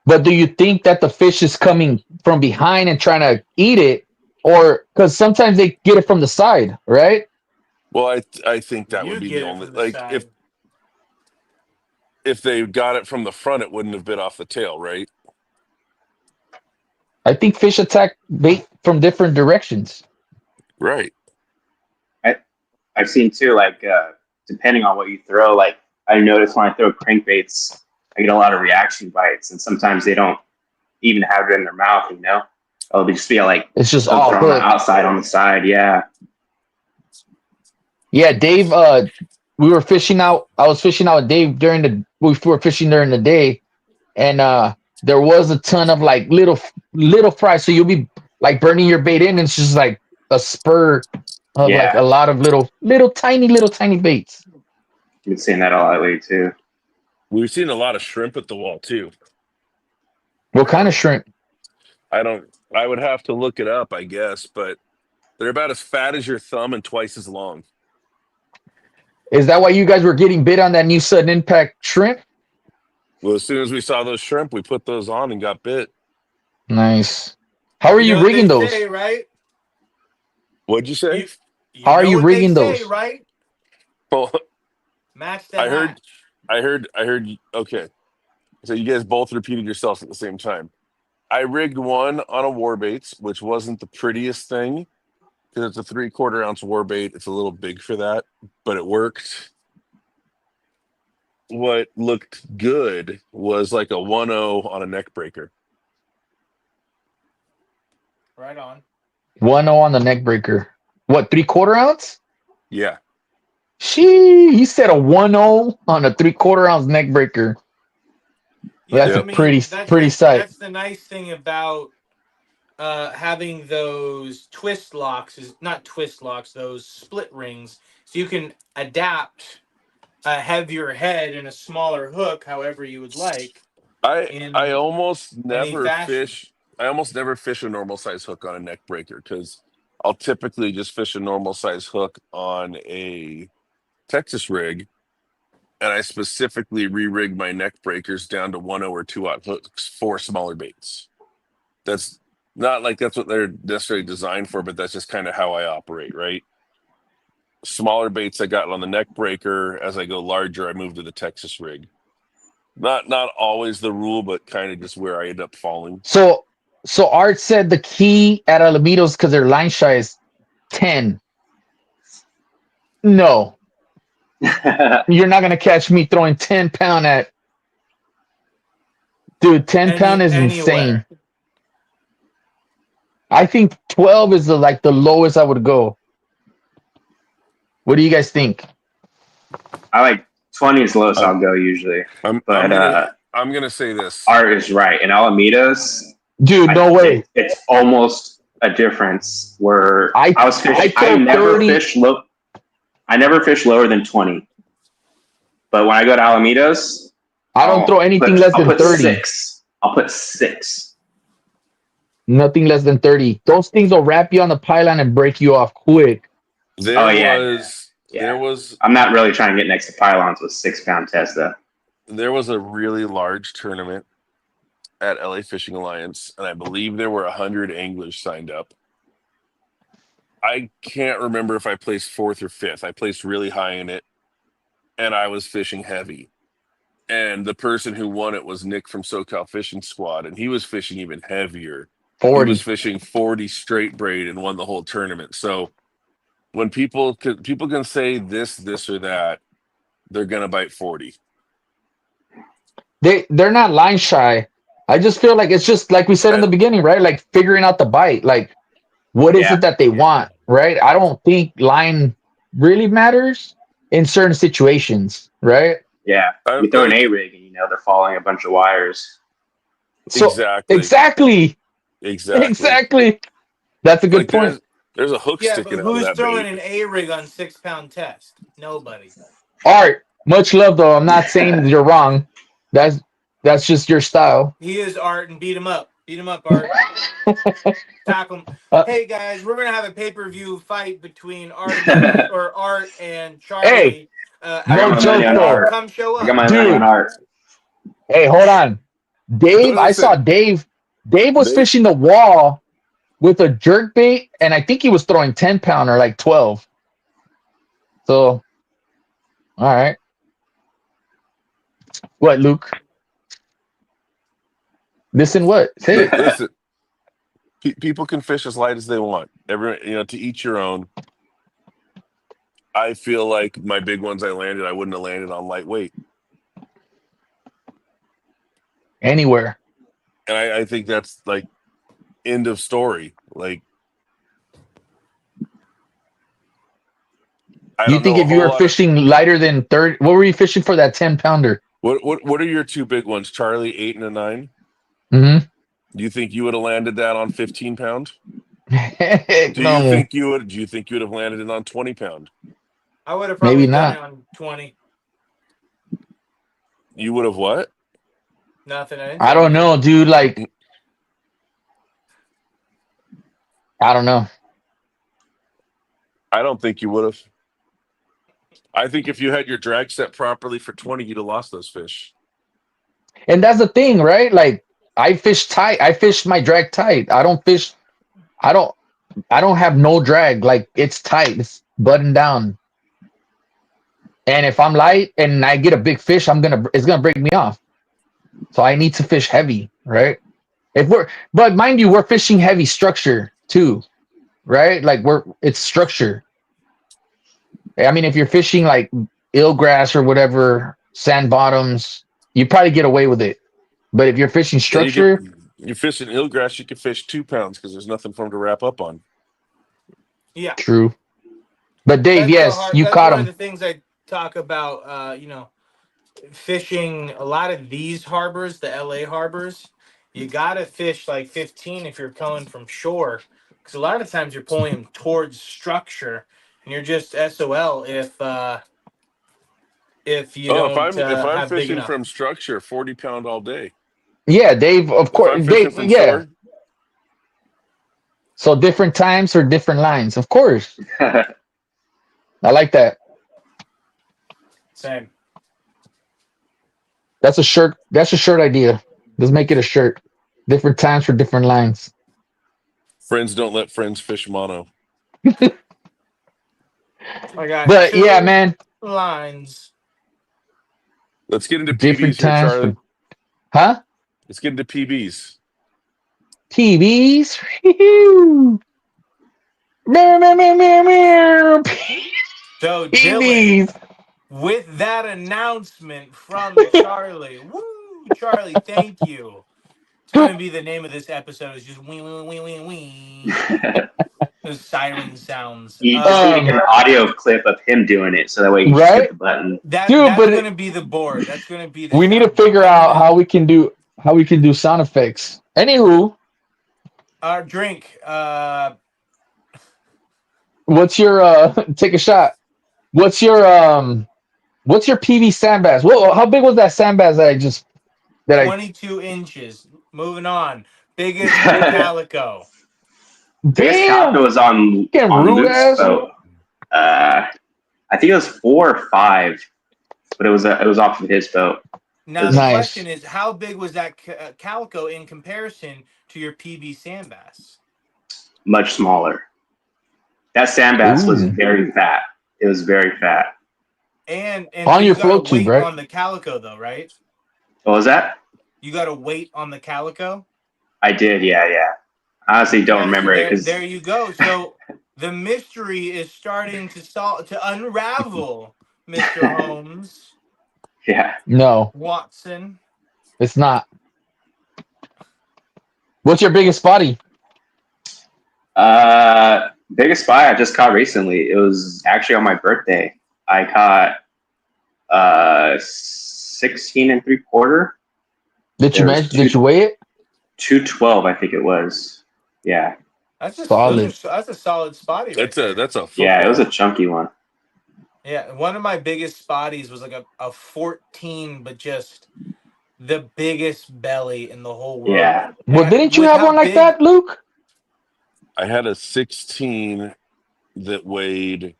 [SPEAKER 1] But do you think that the fish is coming from behind and trying to eat it, or because sometimes they get it from the side, right?
[SPEAKER 3] Well, I think that would be the only if they got it from the front, it wouldn't have bit off the tail, right?
[SPEAKER 1] I think fish attack bait from different directions.
[SPEAKER 3] Right.
[SPEAKER 2] I've seen too, like depending on what you throw, like I notice when I throw crankbaits, I get a lot of reaction bites, and sometimes they don't even have it in their mouth, Oh, they just feel like
[SPEAKER 1] it's just all
[SPEAKER 2] on the outside, on the side, yeah.
[SPEAKER 1] Yeah, Dave, we were fishing out. I was fishing out with Dave we were fishing during the day, and there was a ton of like little fries. So you'll be like burning your bait in, and it's just like a spur of like a lot of little tiny baits.
[SPEAKER 2] You've been seeing that a lot lately too.
[SPEAKER 3] We've seen a lot of shrimp at the wall too.
[SPEAKER 1] What kind of shrimp?
[SPEAKER 3] I would have to look it up, I guess, but they're about as fat as your thumb and twice as long.
[SPEAKER 1] Is that why you guys were getting bit on that new sudden impact shrimp?
[SPEAKER 3] Well, as soon as we saw those shrimp, we put those on and got bit.
[SPEAKER 1] Nice. How are you rigging those?
[SPEAKER 4] Say, right?
[SPEAKER 3] What'd you say?
[SPEAKER 1] How are you rigging those?
[SPEAKER 4] Right?
[SPEAKER 3] Well,
[SPEAKER 4] match that.
[SPEAKER 3] I heard. Okay, so you guys both repeated yourselves at the same time. I rigged one on a warbaits, which wasn't the prettiest thing because it's a 3/4 ounce warbait. It's a little big for that, but it worked. What looked good was like a 1.0 on a neck breaker.
[SPEAKER 4] Right on.
[SPEAKER 1] 1.0 on the neck breaker. What, 3/4 ounce?
[SPEAKER 3] Yeah.
[SPEAKER 1] He said a 1.0 on a 3/4 ounce neck breaker.
[SPEAKER 4] Yeah,
[SPEAKER 1] That's pretty sight.
[SPEAKER 4] That's the nice thing about having those twist locks, those split rings, so you can adapt a heavier head and a smaller hook however you would like.
[SPEAKER 3] I almost never fish a normal size hook on a neck breaker because I'll typically just fish a normal size hook on a Texas rig, and I specifically re-rig my neck breakers down to 1.0 or 2/0 hooks for smaller baits. That's not like that's what they're necessarily designed for, but that's just kind of how I operate, right? Smaller baits I got on the neck breaker. As I go larger, I move to the Texas rig. Not always the rule, but kind of just where I end up falling.
[SPEAKER 1] So Art said the key at Alamitos because their line shy is 10. No, you're not gonna catch me throwing 10 pound at. Dude, 10 pound is insane.
[SPEAKER 4] Anywhere.
[SPEAKER 1] I think 12 is the lowest I would go. What do you guys think?
[SPEAKER 2] I like 20 is the lowest I'll go usually.
[SPEAKER 3] I'm
[SPEAKER 2] But
[SPEAKER 3] gonna say this.
[SPEAKER 2] Art is right. In Alamitos,
[SPEAKER 1] Dude, no way.
[SPEAKER 2] It's almost a difference where I was fishing. I never fish lower than 20. But when I go to Alamitos,
[SPEAKER 1] I don't throw anything less than 30.
[SPEAKER 2] 6. I'll put 6.
[SPEAKER 1] Nothing less than 30. Those things will wrap you on the pylon and break you off quick.
[SPEAKER 3] There was.
[SPEAKER 2] I'm not really trying to get next to pylons with 6-pound test though.
[SPEAKER 3] There was a really large tournament at LA Fishing Alliance, and I believe there were 100 anglers signed up. I can't remember if I placed 4th or 5th. I placed really high in it, and I was fishing heavy. And the person who won it was Nick from SoCal Fishing Squad, and he was fishing even heavier.
[SPEAKER 1] 40.
[SPEAKER 3] He was fishing 40 straight braid and won the whole tournament. So when people can say this or that, they're gonna bite 40.
[SPEAKER 1] They're not line shy. I just feel like it's just like we said in the beginning, right? Like figuring out the bite. Like what is it that they want, right? I don't think line really matters in certain situations, right?
[SPEAKER 2] Yeah, you throw an A-rig and they're following a bunch of wires.
[SPEAKER 1] So, exactly. That's a good point.
[SPEAKER 3] There's a hook sticking out of that.
[SPEAKER 4] Who's throwing an A-rig on 6-pound test? Nobody.
[SPEAKER 1] Art, much love though. I'm not saying you're wrong. That's just your style.
[SPEAKER 4] He is Art, and beat him up. Beat him up, Art. Tackle him. Hey guys, we're gonna have a pay-per-view fight between Art and Charlie.
[SPEAKER 1] Hey, no joke though.
[SPEAKER 4] Come show up.
[SPEAKER 2] I got my money on Art.
[SPEAKER 1] Hey, hold on. Dave, I saw Dave. Dave was fishing the wall with a jerk bait, and I think he was throwing 10-pound or like 12. So, all right. What, Luke? Listen, what? Say it.
[SPEAKER 3] Listen. People can fish as light as they want. To each your own. I feel like my big ones I wouldn't have landed on lightweight.
[SPEAKER 1] Anywhere.
[SPEAKER 3] And I think that's like end of story. Like,
[SPEAKER 1] You think if you were fishing lighter than 30, what were you fishing for that 10-pounder?
[SPEAKER 3] What are your two big ones? Charlie, 8 and a 9?
[SPEAKER 1] Mm-hmm.
[SPEAKER 3] Do you think you would have landed that on 15-pound? Do
[SPEAKER 1] No.
[SPEAKER 3] you think you would have landed it on 20-pound?
[SPEAKER 4] I would have probably
[SPEAKER 1] Maybe
[SPEAKER 4] done
[SPEAKER 1] not.
[SPEAKER 4] it on 20.
[SPEAKER 3] You would have what?
[SPEAKER 4] Nothing.
[SPEAKER 1] I don't know, dude. Like, I don't know.
[SPEAKER 3] I don't think you would have. I think if you had your drag set properly for 20, you'd have lost those fish.
[SPEAKER 1] And that's the thing, right? Like, I fish tight. I fish my drag tight. I don't have no drag. Like, it's tight. It's buttoned down. And if I'm light and I get a big fish, it's gonna break me off. So I need to fish heavy, right? But mind you, we're fishing heavy structure too, right? Like it's structure. I mean, if you're fishing like eelgrass or whatever, sand bottoms, you probably get away with it. But if you're fishing structure,
[SPEAKER 3] you're fishing eelgrass, you can fish 2 pounds because there's nothing for them to wrap up on.
[SPEAKER 4] Yeah,
[SPEAKER 1] true. But Dave, you caught him.
[SPEAKER 4] One of the things I talk about, fishing a lot of these harbors, the LA harbors, you gotta fish like 15 if you're coming from shore, because a lot of times you're pulling them towards structure, and you're just SOL if you don't.
[SPEAKER 3] If I'm
[SPEAKER 4] have big
[SPEAKER 3] fishing
[SPEAKER 4] enough.
[SPEAKER 3] from structure, 40-pound all day.
[SPEAKER 1] Yeah, Dave. Of course, Dave.
[SPEAKER 3] Shore,
[SPEAKER 1] so different times for different lines, of course. I like that.
[SPEAKER 4] Same.
[SPEAKER 1] That's a shirt. That's a shirt idea. Let's make it a shirt. Different times for different lines.
[SPEAKER 3] Friends don't let friends fish mono.
[SPEAKER 4] I got
[SPEAKER 1] but yeah, man.
[SPEAKER 4] Lines.
[SPEAKER 3] Let's get into
[SPEAKER 1] different
[SPEAKER 3] PBs here,
[SPEAKER 1] times
[SPEAKER 3] Charlie.
[SPEAKER 1] for, huh?
[SPEAKER 3] Let's get into PBs.
[SPEAKER 1] TVs. Woo-hoo. Meow, meow, meow, meow, meow.
[SPEAKER 4] So, Dylan,
[SPEAKER 1] TVs.
[SPEAKER 4] with that announcement from Charlie, woo, Charlie, thank you. It's going to be the name of this episode. It's just wee, wee, wee, wee, wee. Those siren sounds.
[SPEAKER 2] You just need to get an audio clip of him doing it, so that way you just hit
[SPEAKER 1] Right?
[SPEAKER 2] the button.
[SPEAKER 4] That's
[SPEAKER 1] Dude, but
[SPEAKER 4] going to be the board. That's going to be the
[SPEAKER 1] we need to
[SPEAKER 4] soundboard.
[SPEAKER 1] figure out how we can do sound effects. Anywho,
[SPEAKER 4] Our drink.
[SPEAKER 1] what's your take a shot? What's your PV sandbags? Well, how big was that sandbags that I
[SPEAKER 4] 22 inches. Moving on. Biggest calico.
[SPEAKER 2] Biggest
[SPEAKER 1] damn
[SPEAKER 2] calico was on
[SPEAKER 1] rude
[SPEAKER 2] Luke's
[SPEAKER 1] ass.
[SPEAKER 2] boat. I think it was 4 or 5, but it was off of his boat.
[SPEAKER 4] Now, the
[SPEAKER 1] Nice.
[SPEAKER 4] question is, how big was that calico in comparison to your PB sand bass?
[SPEAKER 2] Much smaller. That sand bass was
[SPEAKER 1] Ooh.
[SPEAKER 2] very fat. It was very fat.
[SPEAKER 4] And
[SPEAKER 1] On
[SPEAKER 4] you
[SPEAKER 1] your
[SPEAKER 4] got
[SPEAKER 1] float
[SPEAKER 4] a
[SPEAKER 1] tube,
[SPEAKER 4] weight
[SPEAKER 1] right?
[SPEAKER 4] on the calico, though, right?
[SPEAKER 2] What was that?
[SPEAKER 4] You got a weight on the calico?
[SPEAKER 2] I did, yeah. I honestly don't remember it because
[SPEAKER 4] There you go. So the mystery is starting to unravel, Mr. Holmes.
[SPEAKER 2] yeah.
[SPEAKER 1] No,
[SPEAKER 4] Watson.
[SPEAKER 1] it's not. What's your biggest spotty?
[SPEAKER 2] Biggest spot I just caught recently. It was actually on my birthday. I caught 16 3/4.
[SPEAKER 1] Did you weigh it?
[SPEAKER 2] 212, I think it was. Yeah.
[SPEAKER 4] That's
[SPEAKER 1] Solid.
[SPEAKER 4] That's a solid spotty. Right
[SPEAKER 3] That's a football.
[SPEAKER 2] Yeah, it was a chunky one.
[SPEAKER 4] Yeah, one of my biggest spotties was like a 14, but just the biggest belly in the whole world.
[SPEAKER 2] Yeah.
[SPEAKER 1] Well, didn't you
[SPEAKER 4] With
[SPEAKER 1] have
[SPEAKER 4] how
[SPEAKER 1] one like
[SPEAKER 4] big-
[SPEAKER 1] that, Luke?
[SPEAKER 3] I had a 16 that weighed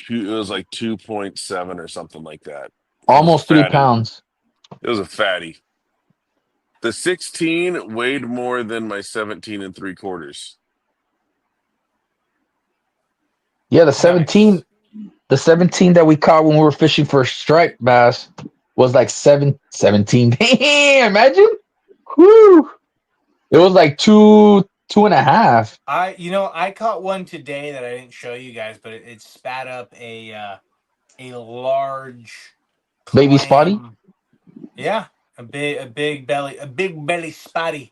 [SPEAKER 3] it was like 2.7 or something like that.
[SPEAKER 1] Almost 3
[SPEAKER 3] fatty.
[SPEAKER 1] pounds.
[SPEAKER 3] It was a fatty. The 16 weighed more than my 17 3/4.
[SPEAKER 1] Yeah, the 17,
[SPEAKER 4] Nice.
[SPEAKER 1] the 17 that we caught when we were fishing for striped bass was like 17. Damn, imagine. Whew. It was like 2.5.
[SPEAKER 4] I caught one today that I didn't show you guys, but it spat up a large
[SPEAKER 1] Baby
[SPEAKER 4] clam.
[SPEAKER 1] spotty?
[SPEAKER 4] Yeah, a big belly spotty,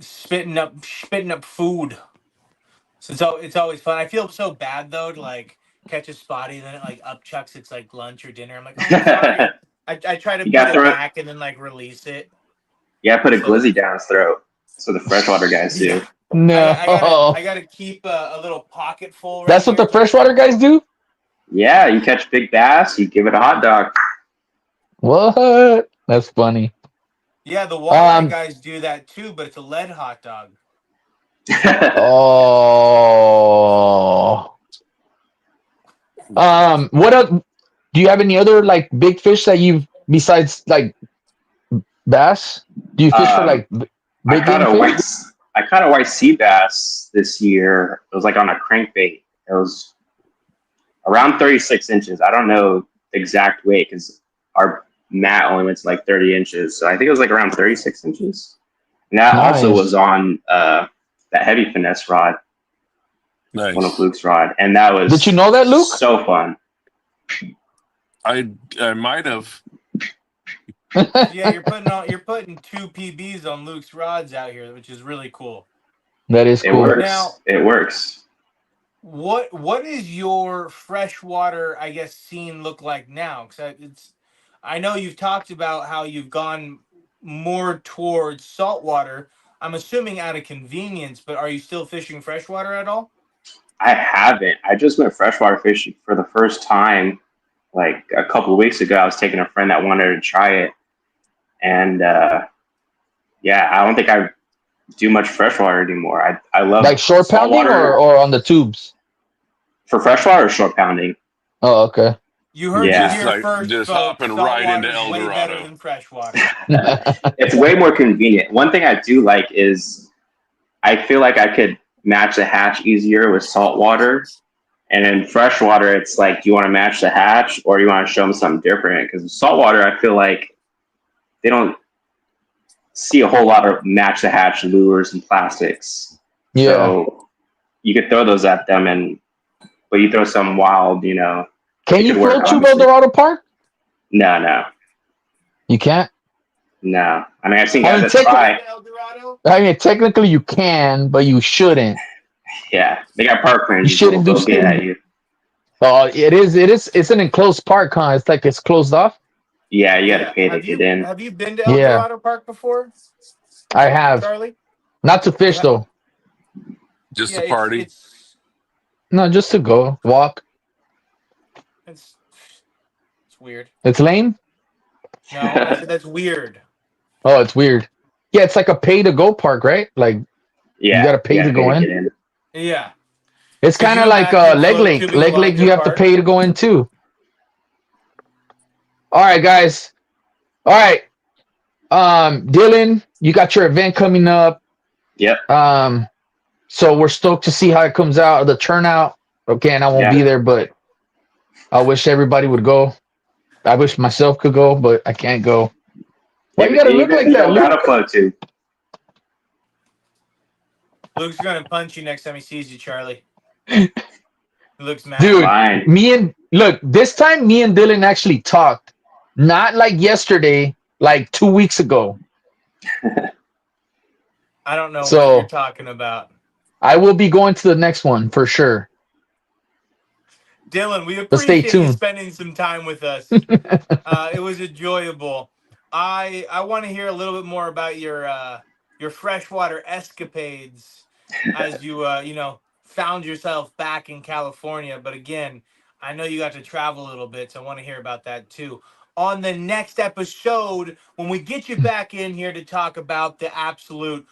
[SPEAKER 4] spitting up food. So it's always fun. I feel so bad though to like catch a spotty and then it like upchucks its like lunch or dinner. I'm like, oh, I'm sorry. I try to put it back and then like release it.
[SPEAKER 2] Yeah, put a glizzy down his throat. That's what the freshwater guys do.
[SPEAKER 1] No.
[SPEAKER 4] I gotta keep a little pocket full. Right
[SPEAKER 1] That's what the
[SPEAKER 4] there.
[SPEAKER 1] freshwater guys do?
[SPEAKER 2] Yeah, you catch big bass, you give it a hot dog.
[SPEAKER 1] What? That's funny.
[SPEAKER 4] Yeah, the walleye guys do that too, but it's a lead hot dog.
[SPEAKER 1] Oh. What else? Do you have any other like big fish that you've besides like bass? Do you fish for like
[SPEAKER 2] I
[SPEAKER 1] big game fish?
[SPEAKER 2] I caught a white sea bass this year. It was like on a crankbait. It was around 36 inches. I don't know the exact weight because our mat only went to like 30 inches. So I think it was like around 36 inches. And that also was on that heavy finesse rod.
[SPEAKER 3] Nice.
[SPEAKER 2] One of Luke's rod. And that was
[SPEAKER 1] Did you know that, Luke?
[SPEAKER 2] So fun.
[SPEAKER 3] I might have.
[SPEAKER 4] Yeah, you're putting 2 PBs on Luke's rods out here, which is really cool.
[SPEAKER 1] That is
[SPEAKER 2] It
[SPEAKER 1] cool.
[SPEAKER 2] works.
[SPEAKER 4] Now,
[SPEAKER 2] it works.
[SPEAKER 4] What is your freshwater, I guess, scene look like now? Because I know you've talked about how you've gone more towards saltwater. I'm assuming out of convenience, but are you still fishing freshwater at all?
[SPEAKER 2] I haven't. I just went freshwater fishing for the first time like a couple of weeks ago. I was taking a friend that wanted to try it. And yeah, I don't think I do much freshwater anymore. I love
[SPEAKER 1] like short pounding or on the tubes?
[SPEAKER 2] For freshwater or short pounding?
[SPEAKER 1] Oh, okay.
[SPEAKER 4] You heard
[SPEAKER 2] Yeah.
[SPEAKER 4] it here
[SPEAKER 3] Just
[SPEAKER 4] first,
[SPEAKER 3] just
[SPEAKER 4] folks.
[SPEAKER 3] hopping right into
[SPEAKER 4] Saltwater's
[SPEAKER 3] El
[SPEAKER 4] way better
[SPEAKER 3] Dorado.
[SPEAKER 4] than freshwater.
[SPEAKER 2] It's way more convenient. One thing I do like is I feel like I could match the hatch easier with saltwater And in freshwater, it's like, you want to match the hatch or you want to show them something different? Because saltwater, I feel like they don't see a whole lot of match the hatch lures and plastics.
[SPEAKER 1] Yeah.
[SPEAKER 2] So you could throw those at them, but you throw some wild,
[SPEAKER 1] Can you
[SPEAKER 2] could work,
[SPEAKER 1] float tube
[SPEAKER 2] obviously.
[SPEAKER 1] Eldorado Park?
[SPEAKER 2] No.
[SPEAKER 1] You can't.
[SPEAKER 2] No. I mean, I've seen
[SPEAKER 1] I
[SPEAKER 2] guys
[SPEAKER 1] mean,
[SPEAKER 2] that try.
[SPEAKER 4] Eldorado?
[SPEAKER 1] I mean, technically you can, but you shouldn't.
[SPEAKER 2] Yeah. They got park
[SPEAKER 1] You
[SPEAKER 2] rangers
[SPEAKER 1] shouldn't
[SPEAKER 2] who will
[SPEAKER 1] do
[SPEAKER 2] go get at you.
[SPEAKER 1] Oh, it is. It's an enclosed park, huh? It's like it's closed off.
[SPEAKER 2] Yeah, you got to pay to get in.
[SPEAKER 4] Have you been to
[SPEAKER 1] Yeah.
[SPEAKER 4] Eldorado Park before,
[SPEAKER 1] I have.
[SPEAKER 4] Charlie?
[SPEAKER 1] Not to fish though.
[SPEAKER 3] Just a party.
[SPEAKER 4] It's
[SPEAKER 1] No, just to go walk.
[SPEAKER 4] it's weird.
[SPEAKER 1] It's lame.
[SPEAKER 4] No, I said that's weird.
[SPEAKER 1] Oh, it's weird. Yeah, it's like a pay to go park, right? Like
[SPEAKER 2] Yeah.
[SPEAKER 1] you gotta pay to go in.
[SPEAKER 2] get in.
[SPEAKER 4] Yeah.
[SPEAKER 1] It's
[SPEAKER 4] Could
[SPEAKER 1] kind
[SPEAKER 4] you
[SPEAKER 1] of like
[SPEAKER 4] imagine
[SPEAKER 1] Leg
[SPEAKER 4] float
[SPEAKER 1] Lake.
[SPEAKER 4] tubing
[SPEAKER 1] Leg
[SPEAKER 4] along
[SPEAKER 1] Lake,
[SPEAKER 4] your
[SPEAKER 1] you have to
[SPEAKER 4] park?
[SPEAKER 1] pay to go in too. All right, guys. All right. Dylan, you got your event coming up.
[SPEAKER 2] Yep.
[SPEAKER 1] So we're stoked to see how it comes out, the turnout. Okay, and I won't be there, but I wish everybody would go. I wish myself could go, but I can't go. Why you gotta look like that,
[SPEAKER 2] You
[SPEAKER 1] Luke?
[SPEAKER 2] got to float tube.
[SPEAKER 4] Luke's gonna punch you next time he sees you, Charlie. He looks mad.
[SPEAKER 1] Dude,
[SPEAKER 2] Fine.
[SPEAKER 1] this time me and Dylan actually talked. Not like yesterday, like 2 weeks ago.
[SPEAKER 4] I don't know what
[SPEAKER 1] So-
[SPEAKER 4] you're talking about.
[SPEAKER 1] I will be going to the next one for sure.
[SPEAKER 4] Dylan, we
[SPEAKER 1] But stay
[SPEAKER 4] appreciate you
[SPEAKER 1] tuned.
[SPEAKER 4] spending some time with us. It was enjoyable. I want to hear a little bit more about your freshwater escapades as you found yourself back in California. But again, I know you got to travel a little bit, so I want to hear about that too. On the next episode, when we get you back in here to talk about the absolute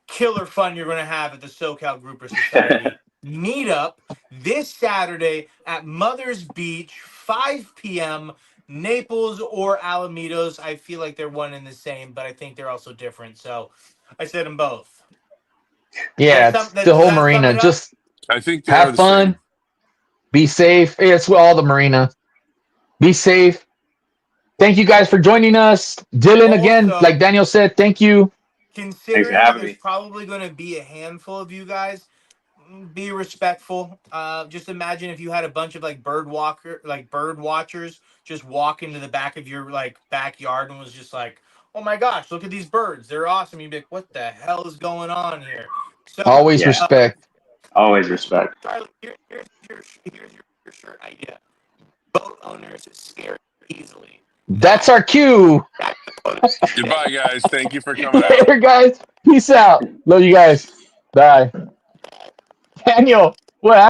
[SPEAKER 4] killer fun you're going to have at the SoCal Grouper Society meetup this Saturday at Mother's Beach, 5 p.m., Naples or Alamitos. I feel like they're one and the same, but I think they're also different. So I said them both.
[SPEAKER 1] Yeah,
[SPEAKER 4] Does
[SPEAKER 1] it's
[SPEAKER 4] that
[SPEAKER 1] the whole
[SPEAKER 4] sum
[SPEAKER 1] marina.
[SPEAKER 4] it up?
[SPEAKER 1] Just
[SPEAKER 3] I think they are
[SPEAKER 1] have
[SPEAKER 3] the
[SPEAKER 1] fun,
[SPEAKER 3] same.
[SPEAKER 1] be safe. It's all the marina. Be safe. Thank you guys for joining us. Dylan, again,
[SPEAKER 4] Also-
[SPEAKER 1] like Daniel said, thank you.
[SPEAKER 4] Considering
[SPEAKER 2] having
[SPEAKER 4] there's
[SPEAKER 2] me.
[SPEAKER 4] probably going to be a handful of you guys, be respectful. Just imagine if you had a bunch of bird watchers just walk into the back of your backyard and was just like, "Oh my gosh, look at these birds! They're awesome." You'd be like, "What the hell is going on here?" So
[SPEAKER 1] Always
[SPEAKER 2] Yeah.
[SPEAKER 1] respect.
[SPEAKER 2] Always respect.
[SPEAKER 4] Charlie, here's your shirt idea. Boat owners scare easily.
[SPEAKER 1] That's our cue.
[SPEAKER 3] Goodbye, guys. Thank you for coming out.
[SPEAKER 1] Later, guys. Peace out. Love you guys. Bye. Daniel, what happened?